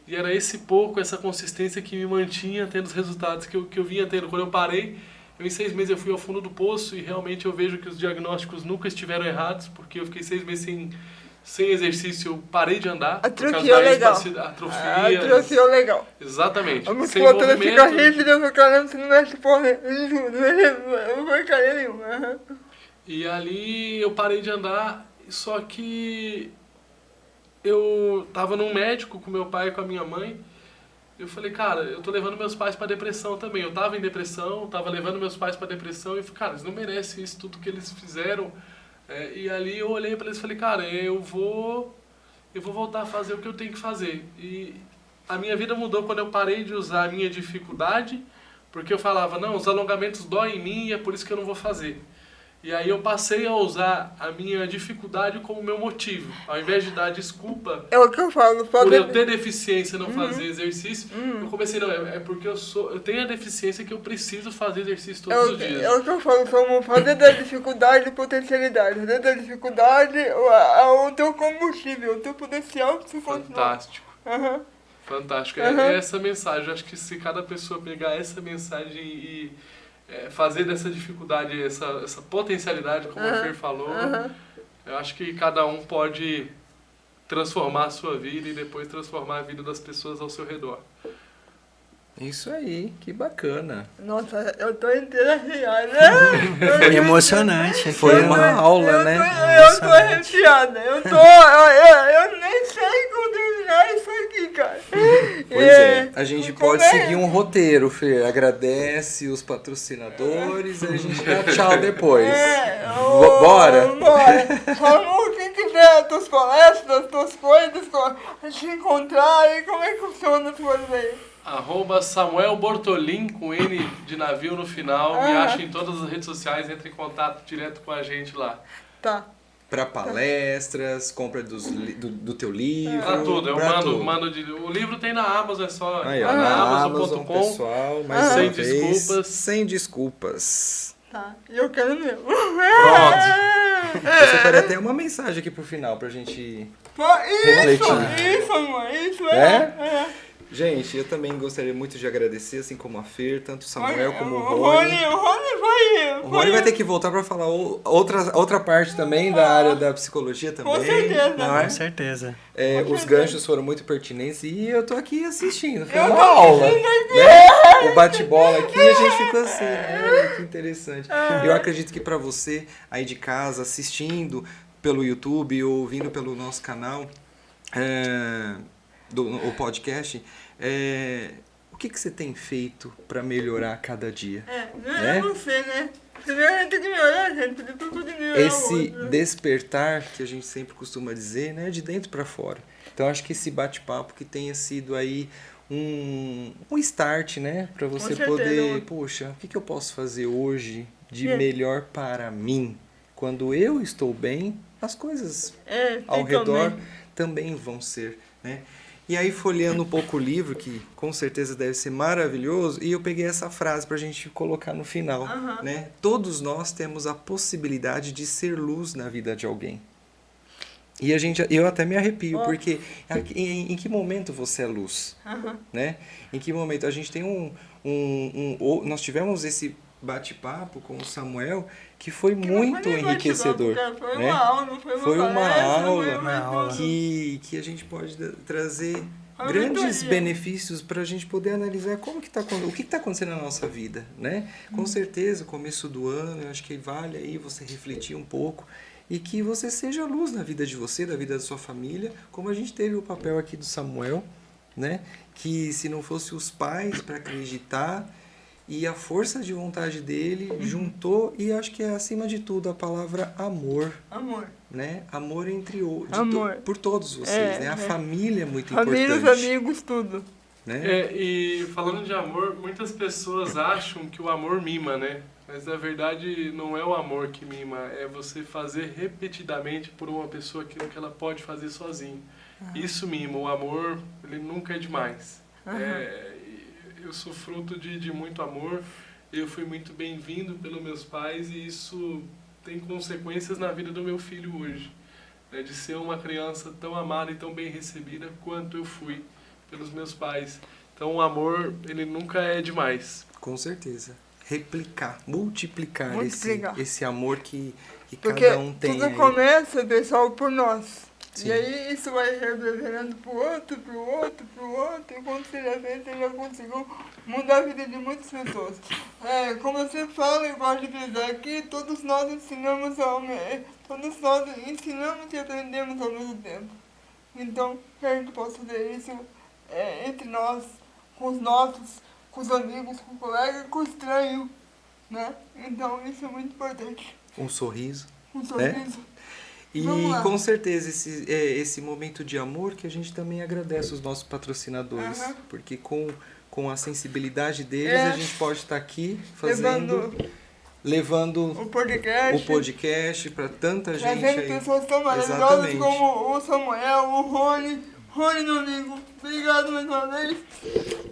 E era essa consistência que me mantinha tendo os resultados que eu vinha tendo. Quando eu parei, em 6 meses eu fui ao fundo do poço e realmente eu vejo que os diagnósticos nunca estiveram errados, porque eu fiquei 6 meses sem exercício, eu parei de andar. Atrofiou legal. Atrofiou legal. Exatamente. A musculatura fica rígida, eu caramba, você não mexe porra, não vai cair nenhum. E ali eu parei de andar, só que eu tava num médico com meu pai e com a minha mãe. Eu falei, cara, eu tô levando meus pais pra depressão também. Eu tava em depressão, tava levando meus pais pra depressão. E eu falei, cara, eles não merecem isso, tudo que eles fizeram. E ali eu olhei pra eles e falei, cara, eu vou voltar a fazer o que eu tenho que fazer. E a minha vida mudou quando eu parei de usar a minha dificuldade, porque eu falava, não, os alongamentos doem em mim e é por isso que eu não vou fazer. E aí eu passei a usar a minha dificuldade como meu motivo. Ao invés de dar desculpa é o que eu falo, por eu ter deficiência e não fazer exercício, eu comecei, não, é porque eu tenho a deficiência que eu preciso fazer exercício todos os dias. É o que eu falo, como fazer da dificuldade e potencialidade. Fazer da dificuldade o teu combustível, o teu potencial se continuar. Fantástico. Fantástico. É essa mensagem. Eu acho que se cada pessoa pegar essa mensagem e fazer dessa dificuldade, essa potencialidade, como a Fer falou, eu acho que cada um pode transformar a sua vida e depois transformar a vida das pessoas ao seu redor. Isso aí, que bacana. Nossa, eu tô inteira arrepiada. Foi emocionante. Foi uma aula, né? Eu tô arrepiada. Eu nem sei como terminar isso aqui, cara. Pois a gente pode seguir um roteiro, Fer. Agradece os patrocinadores e a gente dá tchau depois. Bora? Bora. Vamos, quem quiser, tuas palestras, tuas coisas, a gente encontrar e como é que funciona as coisas aí. @Samuel Bortolin, com N de navio no final. Me acha em todas as redes sociais, entre em contato direto com a gente lá. Tá. Para palestras, compra do teu livro. Pra tudo, eu mando o livro tem na Amazon, é só aí, na Amazon.com, pessoal, mas sem desculpas. Sem desculpas. Tá, eu quero mesmo. Pronto. Você pode até uma mensagem aqui pro final pra gente refletir. Isso Gente, eu também gostaria muito de agradecer, assim como a Fer, tanto o Samuel como o Rony. O Rony vai ter que voltar para falar outra parte também da área da psicologia também. Com certeza. Não é? Com certeza. Os ganchos foram muito pertinentes e eu tô aqui assistindo. Foi uma aula. Né? O bate-bola aqui a gente ficou assim. Que interessante. Eu acredito que para você aí de casa, assistindo pelo YouTube ou ouvindo pelo nosso canal, o podcast, o que você tem feito para melhorar cada dia? Você, né? Você tem que melhorar, gente. Esse despertar que a gente sempre costuma dizer, né? De dentro para fora. Então, acho que esse bate-papo que tenha sido aí um start, né? Para você poder, poxa, o que eu posso fazer hoje de melhor para mim? Quando eu estou bem, as coisas ao redor também vão ser, né? E aí, folheando um pouco o livro, que com certeza deve ser maravilhoso, e eu peguei essa frase pra gente colocar no final, né? Todos nós temos a possibilidade de ser luz na vida de alguém. E eu até me arrepio, porque em que momento você é luz? Né? Em que momento? A gente tem nós tivemos esse bate-papo com o Samuel que foi muito enriquecedor. Foi né? uma aula, Foi uma aula que a gente pode trazer grandes benefícios para a gente poder analisar o que está acontecendo na nossa vida, né? Com certeza, começo do ano, eu acho que vale aí você refletir um pouco e que você seja luz na vida de você, da vida da sua família, como a gente teve o papel aqui do Samuel, né? Que se não fosse os pais para acreditar e a força de vontade dele juntou, e acho que é acima de tudo a palavra amor. Amor. Né? Amor por todos vocês, né? A família é muito importante. Família, amigos, tudo. Né? E falando de amor, muitas pessoas acham que o amor mima, né? Mas na verdade não é o amor que mima, é você fazer repetidamente por uma pessoa aquilo que ela pode fazer sozinha. Isso mima, o amor, ele nunca é demais. Eu sou fruto de muito amor, eu fui muito bem-vindo pelos meus pais e isso tem consequências na vida do meu filho hoje. Né? De ser uma criança tão amada e tão bem recebida quanto eu fui pelos meus pais. Então o amor, ele nunca é demais. Com certeza. Multiplicar. Esse amor que porque cada um tem. Tudo aí. começa, pessoal, por nós. Sim. E aí isso vai reverberando pro outro, e quando você já vê, você já conseguiu mudar a vida de muitas pessoas. Como eu sempre falo e gosto de frisar aqui, todos nós ensinamos e aprendemos ao mesmo tempo. Então, que a gente possa fazer isso entre nós, com os amigos, com o colega, com o estranho, né? Então isso é muito importante. Um sorriso. Um sorriso. Né? E com certeza esse momento de amor que a gente também agradece os nossos patrocinadores, porque com a sensibilidade deles a gente pode estar aqui levando o podcast para tanta gente trazendo aí. Pessoas tão maravilhosas como o Samuel, o Rony, meu amigo, obrigado mais uma vez.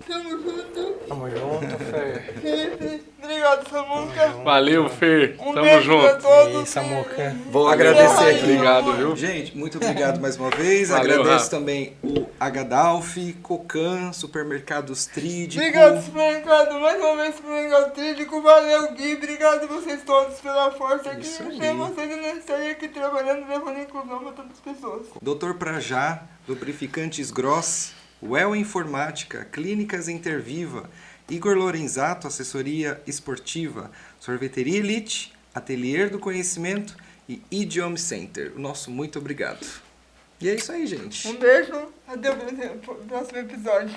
Tamo junto. Tamo junto, Fer. Obrigado, Samuca. Valeu, Fer. Um Tamo beijo junto. pra todos. E Samuca. Vou agradecer aqui. Obrigado, viu? Gente, muito obrigado mais uma vez. Valeu, Agradeço Rafa. também o Agadalf, Cocan, Supermercados Trídico. Obrigado, supermercado. Mais uma vez, supermercado Trídico. Valeu, Gui. Obrigado a vocês todos pela força aqui. Isso aí. Sem vocês, eu não estaria aqui trabalhando, levando inclusão para tantas pessoas. Doutor Prajá, Lubrificantes Gross, Well Informática, Clínicas Interviva, Igor Lorenzato, Assessoria Esportiva, Sorveteria Elite, Atelier do Conhecimento e Idiom Center. O nosso muito obrigado. E é isso aí, gente. Um beijo. Até o próximo episódio.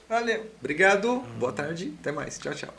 Valeu. Obrigado, boa tarde, até mais. Tchau, tchau.